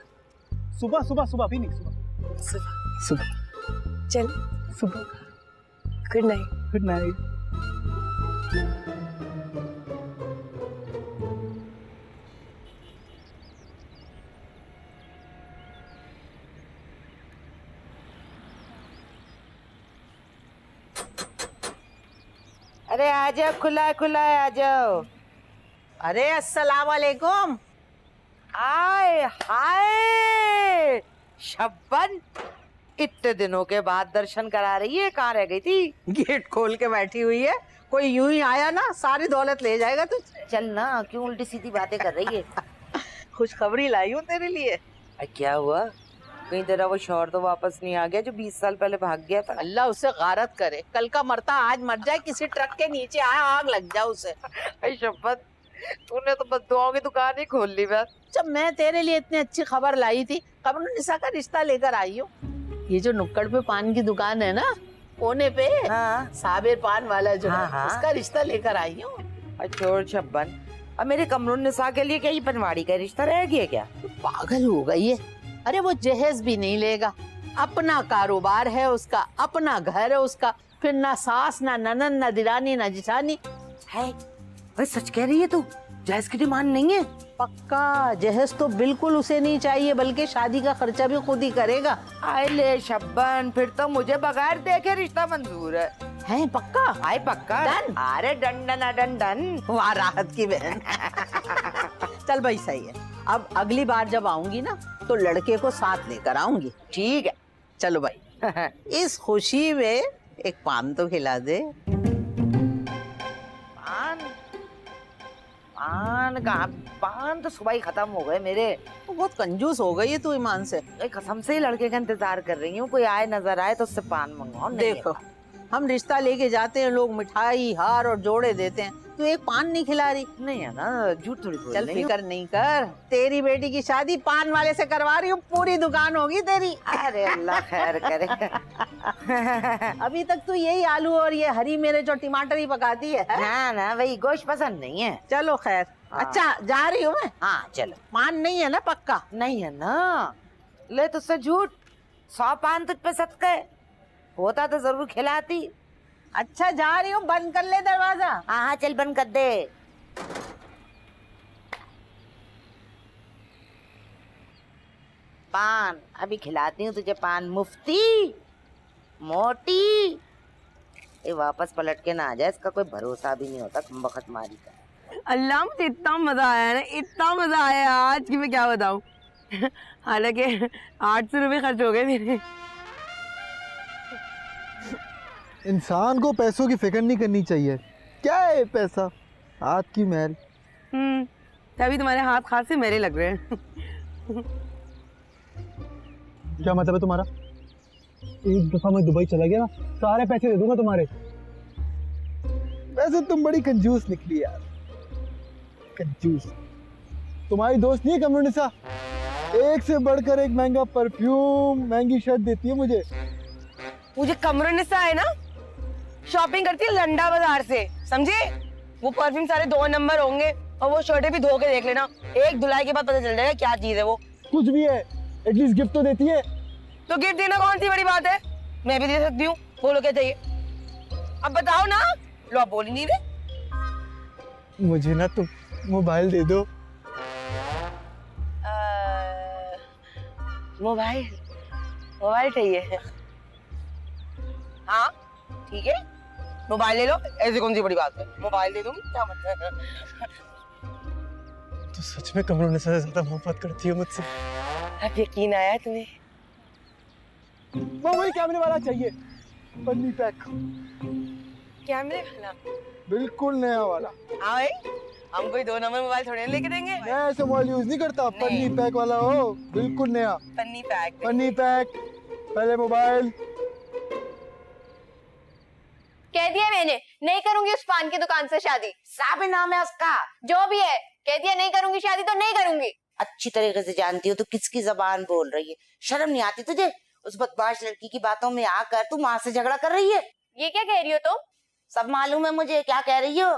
सुबह सुबह सुबह भी नहीं, सुबह सुबह सुबह चल। सुबह। Good night. Good night. अरे आ जाओ, खुला खुला आ जाओ। अरे अस्सलाम वालेकुम। आए हाय शब्बन, इतने दिनों के बाद दर्शन करा रही है, कहाँ रह गई थी? गेट खोल के बैठी हुई है, कोई यूं ही आया ना सारी दौलत ले जाएगा तुझे। चल ना, क्यों उल्टी सीधी बातें कर रही है? खुशखबरी लाई हूँ तेरे लिए। क्या हुआ? कहीं तेरा वो शौहर तो वापस नहीं आ गया जो 20 साल पहले भाग गया था? अल्लाह उसे गारत करे, कल का मरता आज मर जाए, किसी ट्रक के नीचे आए आग लग जाए उसे। शपथ, तूने तो बद्दुआओं की दुकान ही खोल ली बस। जब मैं तेरे लिए इतनी अच्छी खबर लाई थी, कमरुन्निसा का रिश्ता लेकर आई हूँ। ये जो नुक्कड़ पे पान की दुकान है ना, कोने पे, हाँ। साबिर पान वाला जो हाँ, है, हाँ। उसका रिश्ता लेकर आई हूँ। छोड़ शब्बन, अब मेरे कमरुन्निसा के लिए क्या ये बनवाड़ी का रिश्ता रह गया क्या? पागल हो गई है, अरे वो जहेज भी नहीं लेगा, अपना कारोबार है उसका, अपना घर है उसका, फिर ना सास ना ननन ना दिरानी ना जिठानी है। भाई सच कह रही है तू, जहेज की डिमांड नहीं है? पक्का, जहेज तो बिल्कुल उसे नहीं चाहिए, बल्कि शादी का खर्चा भी खुद ही करेगा। आए ले शब्बन, फिर तो मुझे बगैर देखे रिश्ता मंजूर है पक्का? आए पक्का डन। अरे डन डन डन। वाह राहत की बहन। चल भाई सही है, अब अगली बार जब आऊंगी ना तो लड़के को साथ लेकर आऊंगी। ठीक है चलो भाई। इस खुशी में एक पान तो खिला दे। पान तो सुबह ही खत्म हो गए मेरे। तो बहुत कंजूस हो गई है तू ईमान से। कसम से ही लड़के का इंतजार कर रही हूँ, कोई आए नजर आए तो उससे पान मंगवाओ। देखो हम रिश्ता लेके जाते हैं, लोग मिठाई हार और जोड़े देते हैं, तू एक पान नहीं खिला रही। नहीं है ना, झूठ थोड़ी बोल चल रही हूँ। फिक्र नहीं कर, तेरी बेटी की शादी पान वाले से करवा रही हूँ, पूरी दुकान होगी तेरी। अरे अल्लाह खैर करे। अभी तक तू यही आलू और ये हरी मिर्च और टमाटर ही पकाती है। ना ना भाई गोश्त पसंद नहीं है। चलो खैर। अच्छा जा रही हूँ मैं। हाँ चलो। पान नहीं है ना पक्का? नहीं है ना, ले तुझसे झूठ, 100 पान तुझ पे सदका है, होता तो जरूर खिलाती। अच्छा जा रही हूँ, बंद कर ले दरवाजा। हाँ हाँ चल बंद कर दे। पान अभी खिलाती हूँ तुझे, पान मुफ्ती मोटी। ये वापस पलट के ना आ जाए, इसका कोई भरोसा भी नहीं होता बखत मारी का। अल्लाह मुझे इतना मजा आया ना, इतना मजा आया आज कि मैं क्या बताऊं। हालांकि 800 रुपये खर्च हो गए मेरे। इंसान को पैसों की फिक्र नहीं करनी चाहिए। क्या है पैसा, हाथ की मैल। तभी तुम्हारे हाथ खास से मेरे लग रहे हैं। क्या मतलब है तुम्हारा? एक दफा मैं दुबई चला गया ना, सारे पैसे दे दूंगा तुम्हारे। वैसे तुम बड़ी कंजूस निकली यार, कंजूस। तुम्हारी दोस्त नहीं है कमरुनिसा, एक से बढ़कर एक महंगा परफ्यूम महंगी शर्ट देती है मुझे। मुझे कमरुनिसा है ना, शॉपिंग करती है लंडा बाजार से, समझे? वो परफ्यूम सारे 2 नंबर होंगे और वो शर्टें भी धो के देख लेना, एक धुलाई के बाद पता चल जाएगा क्या चीज है वो। कुछ भी है, एटलीस्ट गिफ्ट तो देती है। तो गिफ्ट देना कौन सी बड़ी बात है, मैं भी दे सकती हूँ। बोलो क्या चाहिए, अब बताओ ना। लो आप बोल ही नहीं रहे। मुझे ना तुम मोबाइल दे दो। मोबाइल चाहिए? हाँ ठीक है, मोबाइल ले लो, ऐसी कौन सी बड़ी बात है, मोबाइल दे दूंगी, क्या मतलब है। तो सच में कमरुनिसा से ज्यादा मोहब्बत करती है मुझसे? अब यकीन आया तुम्हें? वही कैमरे वाला चाहिए, पन्नी पैक। कैमरे वाला? बिल्कुल नया वाला। हाँ भाई, हम कोई 2 नंबर मोबाइल थोड़े लेके देंगे। मैं ऐसे मोबाइल यूज नहीं करता, पन्नी पैक वाला हो, बिल्कुल नया। पन्नी पैक? पन्नी पैक पहले मोबाइल। कह दिया मैंने, नहीं करूंगी उस पान की दुकान से शादी। साबिर नाम है उसका। जो भी है, कह दिया नहीं करूंगी शादी तो नहीं करूंगी। अच्छी तरीके से जानती हो तो किसकी जबान बोल रही है, शर्म नहीं आती तुझे? उस बदमाश लड़की की बातों में आकर तू माँ से झगड़ा कर रही है। ये क्या कह रही हो तुम? सब मालूम है मुझे क्या कह रही हो।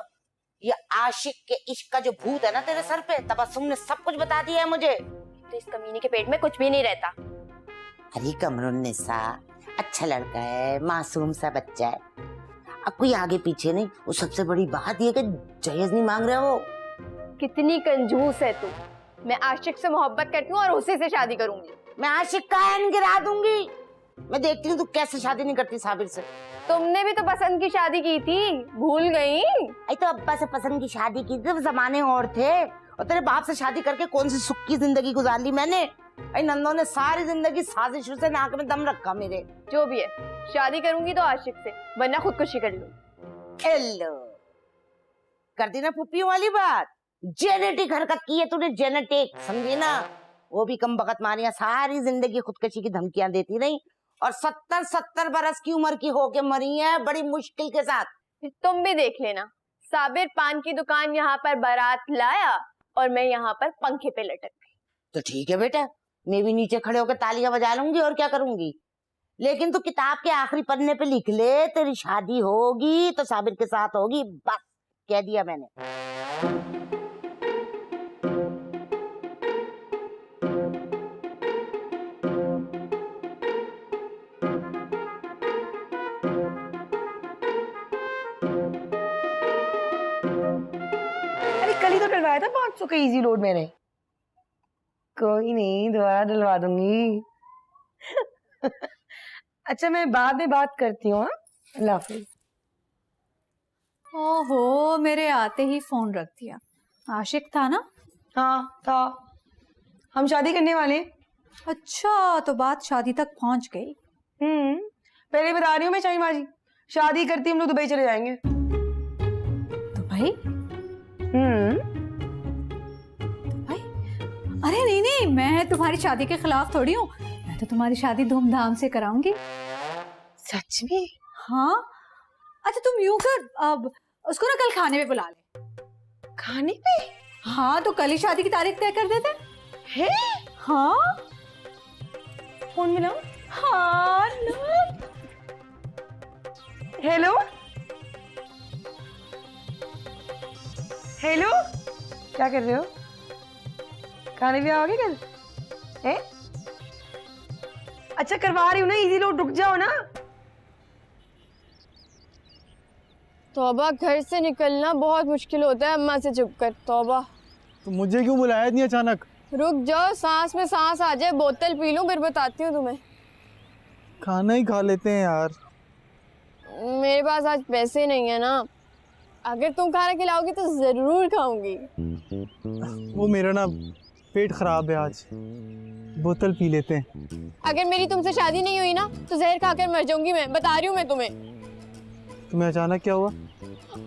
ये आशिक के इश्क का जो भूत है ना तेरे सर पे, तबस्सुम ने सब कुछ बता दिया है मुझे। तो इस कमीने के पेट में कुछ भी नहीं रहता। अरे कमरुन्निसा अच्छा लड़का है, मासूम सा बच्चा है, अब कोई आगे पीछे नहीं। वो सबसे बड़ी बात ये कि जहेज नहीं मांग रहे वो। कितनी कंजूस है तू। मैं आशिक से मोहब्बत करती हूँ और उसी से शादी करूंगी। मैं आशिक का ऐन गिरा दूंगी। मैं देखती हूँ तू कैसे शादी नहीं करती साबिर से। तुमने भी तो पसंद की शादी की थी, भूल गई? अरे तो अब्बा से पसंद की शादी की थी, जमाने और थे। और तेरे बाप से शादी करके कौन सी सुख की जिंदगी गुजार ली मैंने। अरे नंदो ने सारी जिंदगी साजिशों से नाक में दम रखा मेरे। जो भी है, शादी करूंगी तो आशिक से, वरना खुदकुशी कर लूं। हेलो, कर दी ना पुप्पियों वाली बात। जेनेटिक हरकत की है तूने, जेनेटिक, समझी ना? वो भी कम बखत मारिया, सारी जिंदगी खुदकशी की धमकियां देती रही और 70 बरस की उम्र की होके मरी है बड़ी मुश्किल के साथ। तुम भी देख लेना, साबिर पान की दुकान यहाँ पर बारात लाया और मैं यहाँ पर पंखे पे लटक गई। तो ठीक है बेटा, मैं भी नीचे खड़े होकर तालियां बजा लूंगी और क्या करूंगी। लेकिन तू किताब के आखिरी पन्ने पे लिख ले, तेरी शादी होगी तो साबिर के साथ होगी, बस कह दिया मैंने। तो डलवाया था 500 का इजी लोड मैंने। कोई नहीं, दोबारा डलवा दूंगी। अच्छा मैं बाद में बात करती हूँ। अल्लाह हाफिज। ओहो, मेरे आते ही फोन रख दिया। आशिक था ना? हाँ था, हम शादी करने वाले। अच्छा, तो बात शादी तक पहुंच गई। पहले बता रही हूँ मैं शाही माजी, शादी करती हम लोग दुबई चले जाएंगे। दुबई? दुबई? अरे नहीं नहीं, मैं तुम्हारी शादी के खिलाफ थोड़ी हूँ। मैं तो तुम्हारी शादी धूमधाम से कराऊंगी। सच में? हाँ। अच्छा तुम यूं कर, अब उसको ना कल खाने पे बुला ले। खाने पे? हाँ, तो कल ही शादी की तारीख तय कर देते हैं। हाँ, फोन मिलाओ। हाँ ना। हेलो हेलो, क्या कर रहे हो? खाने भी आओगे कल? है? अच्छा करवा रही हूँ ना, इजी लोड, रुक जाओ ना। तौबा, घर से निकलना बहुत मुश्किल होता है अम्मा से चुप कर। तौबा। तो मुझे क्यों बुलाया इतनी अचानक? रुक जाओ, सांस में सांस आ जाए, बोतल पी लूं फिर बताती हूँ तुम्हें। खाना ही खा लेते हैं यार। मेरे पास आज पैसे नहीं है ना, अगर तुम खाना खिलाओगी तो जरूर खाऊंगी। वो मेरा ना पेट खराब है आज, बोतल पी लेते हैं। अगर मेरी तुमसे शादी नहीं हुई ना तो जहर खाकर मर जाऊंगी मैं, बता रही हूँ मैं तुम्हें। तुम्हें अचानक क्या हुआ?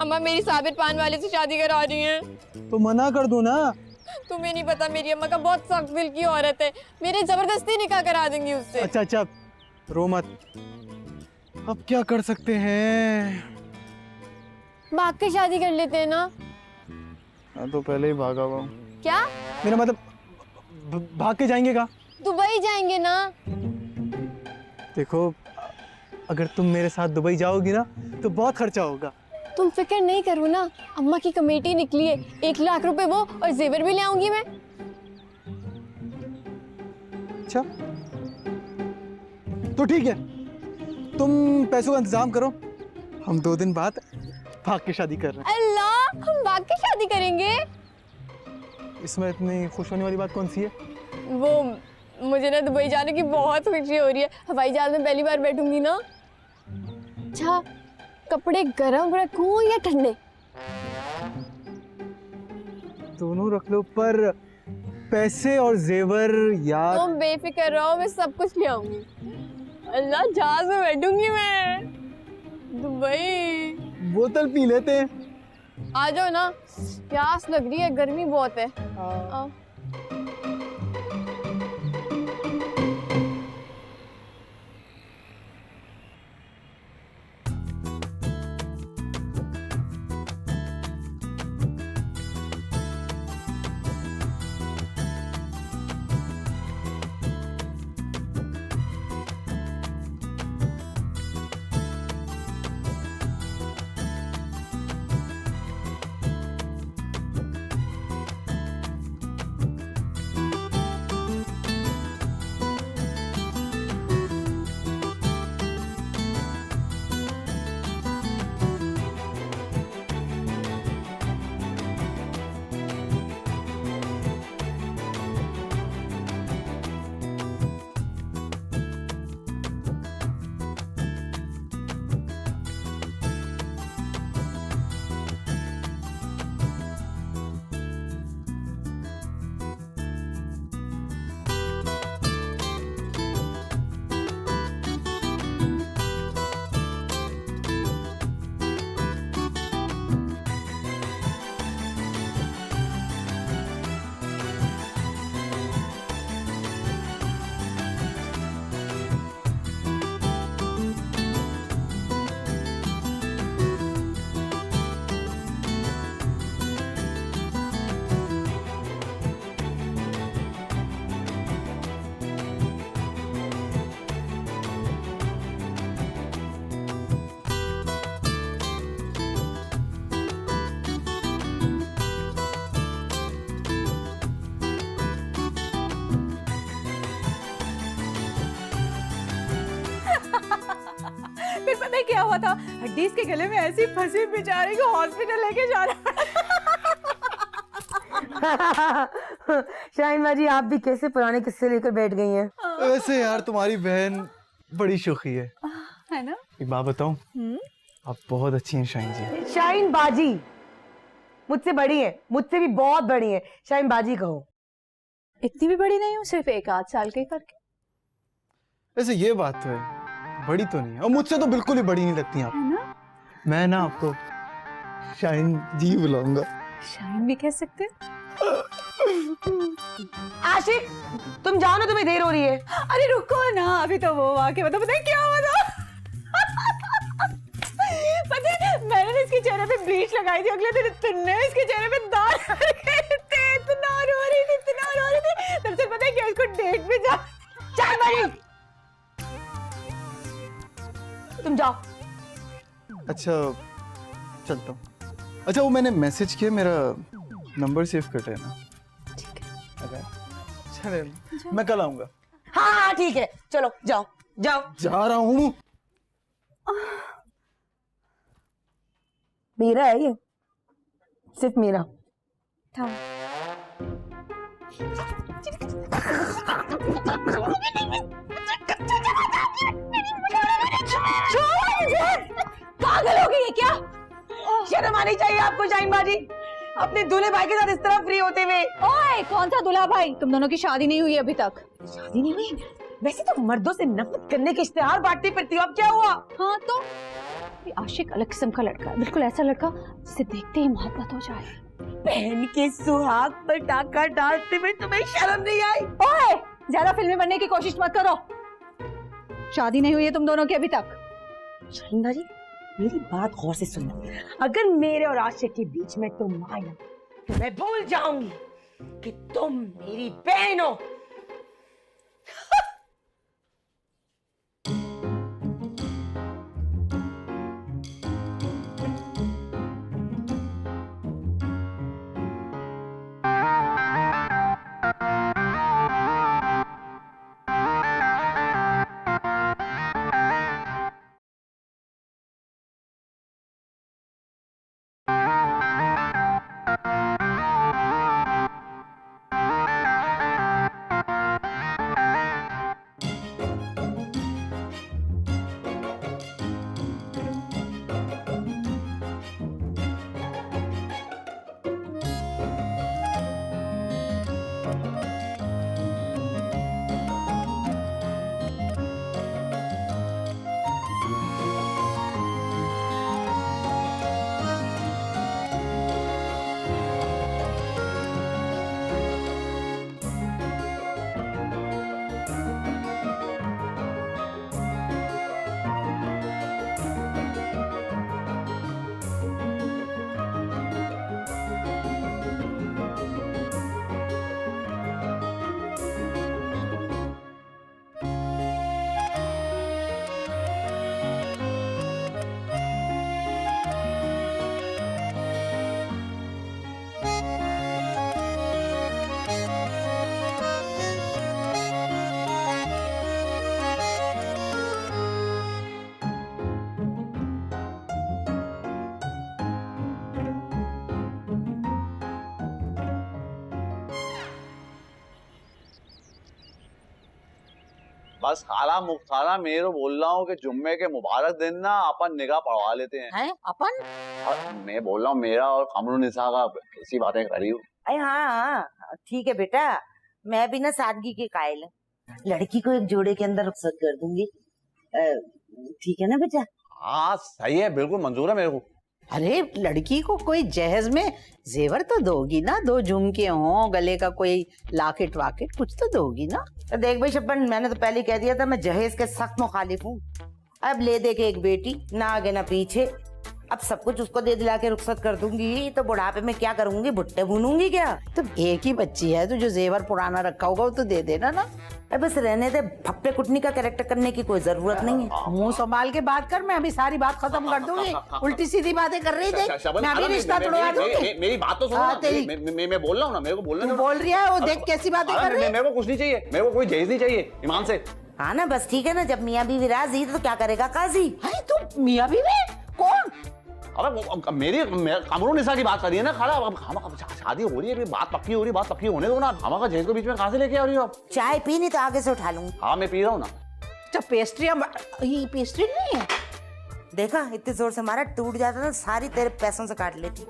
अम्मा मेरी साबिर पान वाले से शादी करा रही हैं। तो मना कर दो ना। तुम्हें नहीं पता, मेरी अम्मा का बहुत सख्त दिल की औरत है, मेरे जबरदस्ती निकाह करा देंगी उससे। अच्छा अच्छा, रो मत। अब क्या कर सकते हैं? भाग के शादी कर लेते हैं ना। मैं तो पहले ही भागा हुआ हूँ। क्या? मेरा मतलब भाग के जाएंगे कहाँ? दुबई जाएंगे ना। देखो, अगर तुम मेरे साथ दुबई जाओगी ना तो बहुत खर्चा होगा। तुम फिक्र नहीं करो ना, अम्मा की कमेटी निकली है, 1 लाख रुपए वो और जेवर भी ले आऊंगी मैं। अच्छा तो ठीक है, तुम पैसों का इंतजाम करो, हम 2 दिन बाद भाग के शादी कर रहे हैं। अल्लाह, हम भाग के शादी करेंगे? इसमें इतनी खुश होने वाली बात कौन सी है? वो मुझे ना दुबई जाने की बहुत खुशी हो रही है, हवाई जहाज में पहली बार बैठूंगी ना। अच्छा, कपड़े गरम रखूं या ठंडे? दोनों रख लो, पर पैसे और जेवर यार। तुम बेफिक्र रहो, मैं सब कुछ ले आऊंगी। अल्लाह, जहाज में बैठूंगी मैं दुबई। बोतल पी लेते हैं। आ जाओ ना, प्यास लग रही है, गर्मी बहुत है। आओ। फिर पता है क्या हुआ था? हड्डीज के गले में ऐसी फंसी बेचारी को हॉस्पिटल लेके जा रहा। शाहीन बाजी, आप भी कैसे पुराने किस्से लेकर बैठ गई हैं? वैसे यार तुम्हारी बहन बड़ी शोखी है ना? एक बात बताऊं, आप बहुत अच्छी हैं शाहीन जी। शाहीन बाजी मुझसे बड़ी है, मुझसे भी बहुत बड़ी है। शाहीन बाजी कहो। इतनी भी बड़ी नहीं हूँ, सिर्फ 1 आध साल के करके। वैसे ये बात तो है, बड़ी तो नहीं है, और मुझसे तो बिल्कुल ही बड़ी नहीं लगती आप। है ना? मैं ना आपको शाहीन जी बुलाऊंगा। शाहीन भी कह सकते हैं। आशिक, तुम जाओ ना, तुम्हें देर हो रही है। अरे रुको ना, अभी तो वो आके पता है क्या हुआ था? पता है, मैंने इसके चेहरे पे ब्लीच लगाई थी, अगले दिन तुमने इसके चेहरे पे दाग लगाए थे। इतना रो रही थी, तब से पता है क्या, इसको डेट पे जा। चल बड़ी, तुम जाओ। अच्छा चलता हूँ। अच्छा वो मैंने मैसेज किया, मेरा नंबर सेव कर लेना। ठीक है। अच्छा चले, मैं कल आऊंगा। हाँ हाँ ठीक है, चलो जाओ जाओ। जा रहा हूँ। मेरा है ये, सिर्फ मेरा। पागल हो गई है क्या? शर्म आनी चाहिए आपको शाहीन बाजी, अपने दूल्हे भाई के साथ इस तरह फ्री होते हुए। ओए, कौन सा दूल्हा भाई? तुम दोनों की शादी नहीं हुई अभी तक। शादी नहीं हुई? वैसे तो मर्दों से नफरत करने के इश्तेहार बांटती फिरती हो, अब क्या हुआ? हाँ तो ये आशिक अलग किस्म का लड़का है, बिल्कुल ऐसा लड़का जिसे देखते ही मोहब्बत हो जाए। बहन के सुहाग पर टाका डालते में तुम्हें शर्म नहीं आई? ओए, ज्यादा फिल्मी बनने की कोशिश मत करो। शादी नहीं हुई है तुम दोनों की अभी तक। शाहीन बाजी, मेरी बात गौर से सुनना। अगर मेरे और आशिक के बीच में तुम आए ना, तो मैं भूल जाऊंगी कि तुम मेरी बहन हो। बस खाला मुख्तारा, मैं तो बोल रहा हूँ कि जुम्मे के मुबारक दिन ना अपन निगाह पढ़वा लेते हैं। हैं? अपन? और मैं बोल रहा हूँ, मेरा और कमरुन्निसा का ऐसी बातें करी हूँ। अरे हाँ ठीक है बेटा, मैं भी ना सादगी के कायल हूँ। लड़की को एक जोड़े के अंदर रुखसत कर दूंगी, ठीक है ना बेटा? हाँ सही है, बिल्कुल मंजूर है मेरे को। अरे लड़की को कोई जहेज में जेवर तो दोगी ना, 2 झुमके हों, गले का कोई लाकेट वाकेट कुछ तो दोगी ना। देख भाई शब्बन, मैंने तो पहले कह दिया था मैं जहेज के सख्त मुखालिफ हूँ। अब ले दे के एक बेटी, ना आगे ना पीछे, अब सब कुछ उसको दे दिला के रुखसत कर दूंगी तो बुढ़ापे में क्या करूंगी? भुट्टे भूनूंगी क्या? तो एक ही बच्ची है तो जो जेवर पुराना रखा होगा वो तो दे देना ना। अब बस रहने दे, फप्पे कुटनी का कैरेक्टर करने की कोई जरूरत नहीं है। मुंह संभाल के बात कर, मैं अभी सारी बात खत्म कर दूंगी। उल्टी सीधी बातें कर रही थी, मैं अभी रिश्ता तोड़वा दूंगी। मेरी बात तो सुनो, मैं बोल रहा हूँ ना, मेरे को बोलने दो। बोल रही है वो, देख कैसी बातें कर रही है। मेरे को कुछ नहीं चाहिए, मेरे को कोई जहेज नहीं चाहिए, ईमान से। हाँ ना बस ठीक है ना, जब मियाँ बीवी राजी तो क्या करेगा काजी? तू मियाँ बीवी? कौन? अबे मेरी कमरू निसा की बात करिए ना खाला। अब हम शादी हो रही है, बात पक्की हो रही, बात पक्की होने दो ना। हमारा जेज को बीच में कहाँ से लेके आ रही हो आप? चाय पी नहीं तो आगे से उठा लूंगी। हाँ मैं पी रहा हूँ ना। अच्छा पेस्ट्री, ये पेस्ट्री नहीं है? देखा इतने जोर से मारा, टूट जाता ना सारी तेरे पैसों से काट लेती।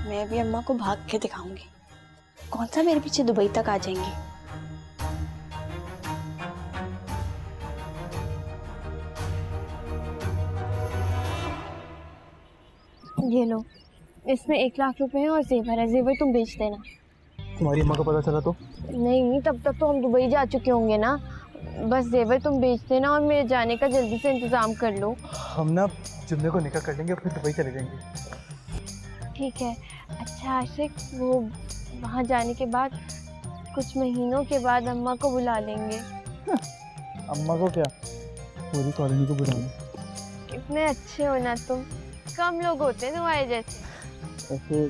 मैं भी अम्मा को भाग के दिखाऊंगी कौन सा मेरे पीछे दुबई तक आ जाएंगी। ये लो, इसमें 1 लाख रुपए हैं और जेवर है। जेवर तुम बेच देना। तुम्हारी अम्मा को पता चला तो? नहीं, तब तक तो हम दुबई जा चुके होंगे ना। बस जेवर तुम बेच देना और मेरे जाने का जल्दी से इंतजाम कर लो। हम ना जुम्मे को निकाह कर लेंगे, फिर दुबई चले जाएंगे। ठीक है। अच्छा आशिक, वो वहाँ जाने के बाद कुछ महीनों के बाद अम्मा को बुला लेंगे। अम्मा को क्या, पूरी कॉलोनी को बुलाना। कितने अच्छे हो ना तुम, कम लोग होते हैं तुम्हारे जैसे। ऐसे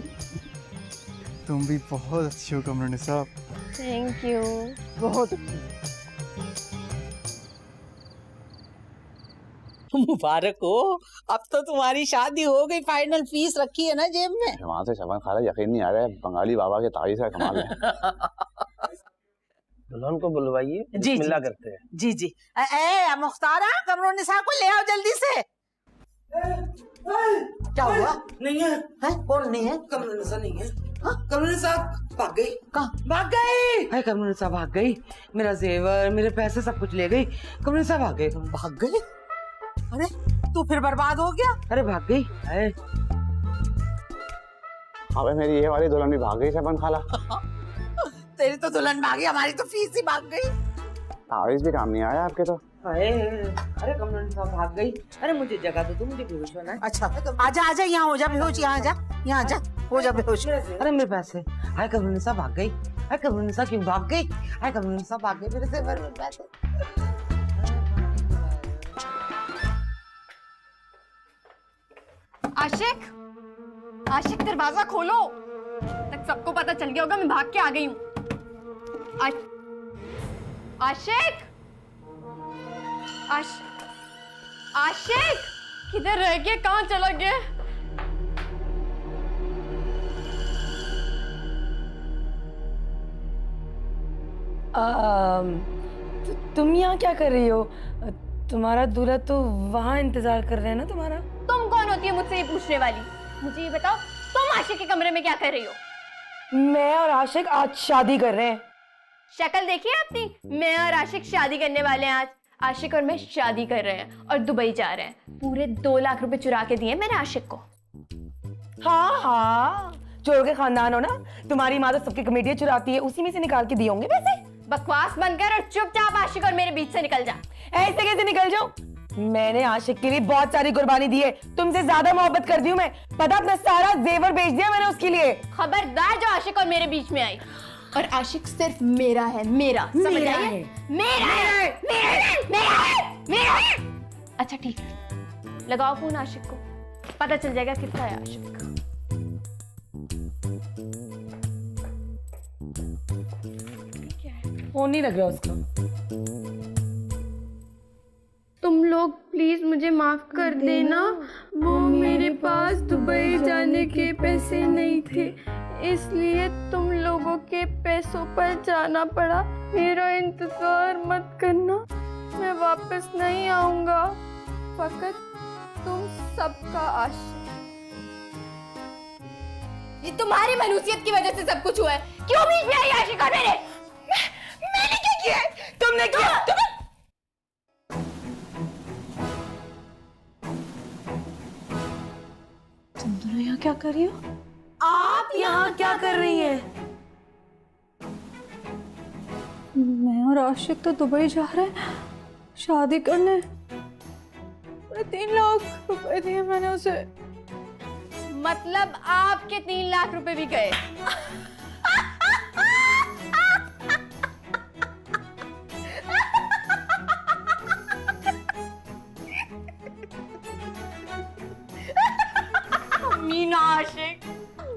तुम भी बहुत अच्छी हो कमरुन्निसा। Thank you. बहुत अच्छी। मुबारक हो, अब तो तुम्हारी शादी हो गई, फाइनल फीस रखी है ना जेब में। वहाँ से शबन खाला यकीन नहीं आ रहा है, बंगाली बाबा के तारीफ है, कमाल है। दुल्हन को बुलवाइए, बिस्मिल्लाह करते हैं। जी जी। ए मुख्तारा, कमरुन्निसा को ले आओ जल्दी से। क्या हुआ? नहीं है। कौन नहीं है? कमरुन्निसा नहीं है। कमरुन्निसा भाग गई। कहाँ भाग गई? हाय कमरुन्निसा भाग गई। मेरा जेवर, मेरे पैसे सब कुछ ले गई। कमरुन्निसा भाग गई। भाग गई? अरे तू फिर बर्बाद हो गया। अरे भाग गई। अबे मेरी ये वाली दुल्हन भी भाग गई शबन खाला। तेरी तो दुल्हन भागी, हमारी तो फीस ही भाग गई। तारीफ भी काम नहीं आया आपके तो। अरे कमरुन्निसा भाग गई। अरे मुझे जगह दो, मुझे बेहोश होना है। अच्छा आजा आजा, यहाँ हो जा बेहोश, यहाँ आजा, यहाँ आजा, हो जा बेहोश। अरे मेरे पैसे। हाय कमरुन्निसा भाग गई। हाय कमरुन्निसा क्यों भाग गई? हाय कमरुन्निसा भाग गई, मेरे जेवर में पैसे। आशिक, आशिक दरवाजा खोलो। तक सबको पता चल गया होगा मैं भाग के आ गई हूँ। आशिक, आशिक किधर रह गया, कहाँ चला गया? तुम यहाँ क्या कर रही हो? तुम्हारा दूल्हा तो वहाँ इंतजार कर रहे हैं ना तुम्हारा। तुम कौन होती है मुझसे ये पूछने वाली? मुझे ये बताओ, तुम आशिक के कमरे में क्या कर रही हो? मैं और आशिक आज शादी कर रहे हैं। शक्ल देखिए आपकी, मैं और आशिक शादी करने वाले हैं आज। आशिक और मैं शादी कर रहे हैं और दुबई जा रहे हैं। पूरे 2 लाख रुपए चुरा के दिए मैंने आशिक को। हाँ हाँ, चोर के खानदान हो ना। तुम्हारी माँ तो सबकी कमेटियां चुराती है, उसी में से निकाल के दिए होंगे पैसे। बकवास बंद कर और चुपचाप आशिक और मेरे बीच से निकल जा। ऐसे कैसे निकल जाऊं? मैंने आशिक के लिए बहुत सारी कुर्बानी दी है, तुमसे ज्यादा मोहब्बत करती हूँ मैं। पता, अपना सारा जेवर बेच दिया मैंने उसके लिए। खबरदार जो आशिक और मेरे बीच में आई। और आशिक सिर्फ मेरा है, मेरा, समझ आई? मेरा है, मेरा है। अच्छा ठीक है, लगाओ फोन आशिक को, पता चल जाएगा कितना है आशिक। फोन नहीं लग रहा उसका। तुम लोग प्लीज मुझे माफ कर देना। वो मेरे पास दुबई जाने के पैसे नहीं थे, इसलिए तुम लोगों के पैसों पर जाना पड़ा। मेरा इंतजार मत करना, मैं वापस नहीं आऊंगा। फकत तुम सबका आशिक। ये तुम्हारी मनूसियत की वजह से सब कुछ हुआ है। क्यों बीच में आई आशिक और मेरे? मैंने क्या किया? तुमने किया। तुम दोनों यहाँ क्या कर रही हो? आप यहाँ क्या कर रही हैं? मैं और आशिक तो दुबई जा रहे हैं शादी करने। 3 लाख रुपए दिए मैंने उसे। मतलब आपके 3 लाख रुपए भी गए?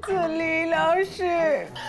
जलील आशिक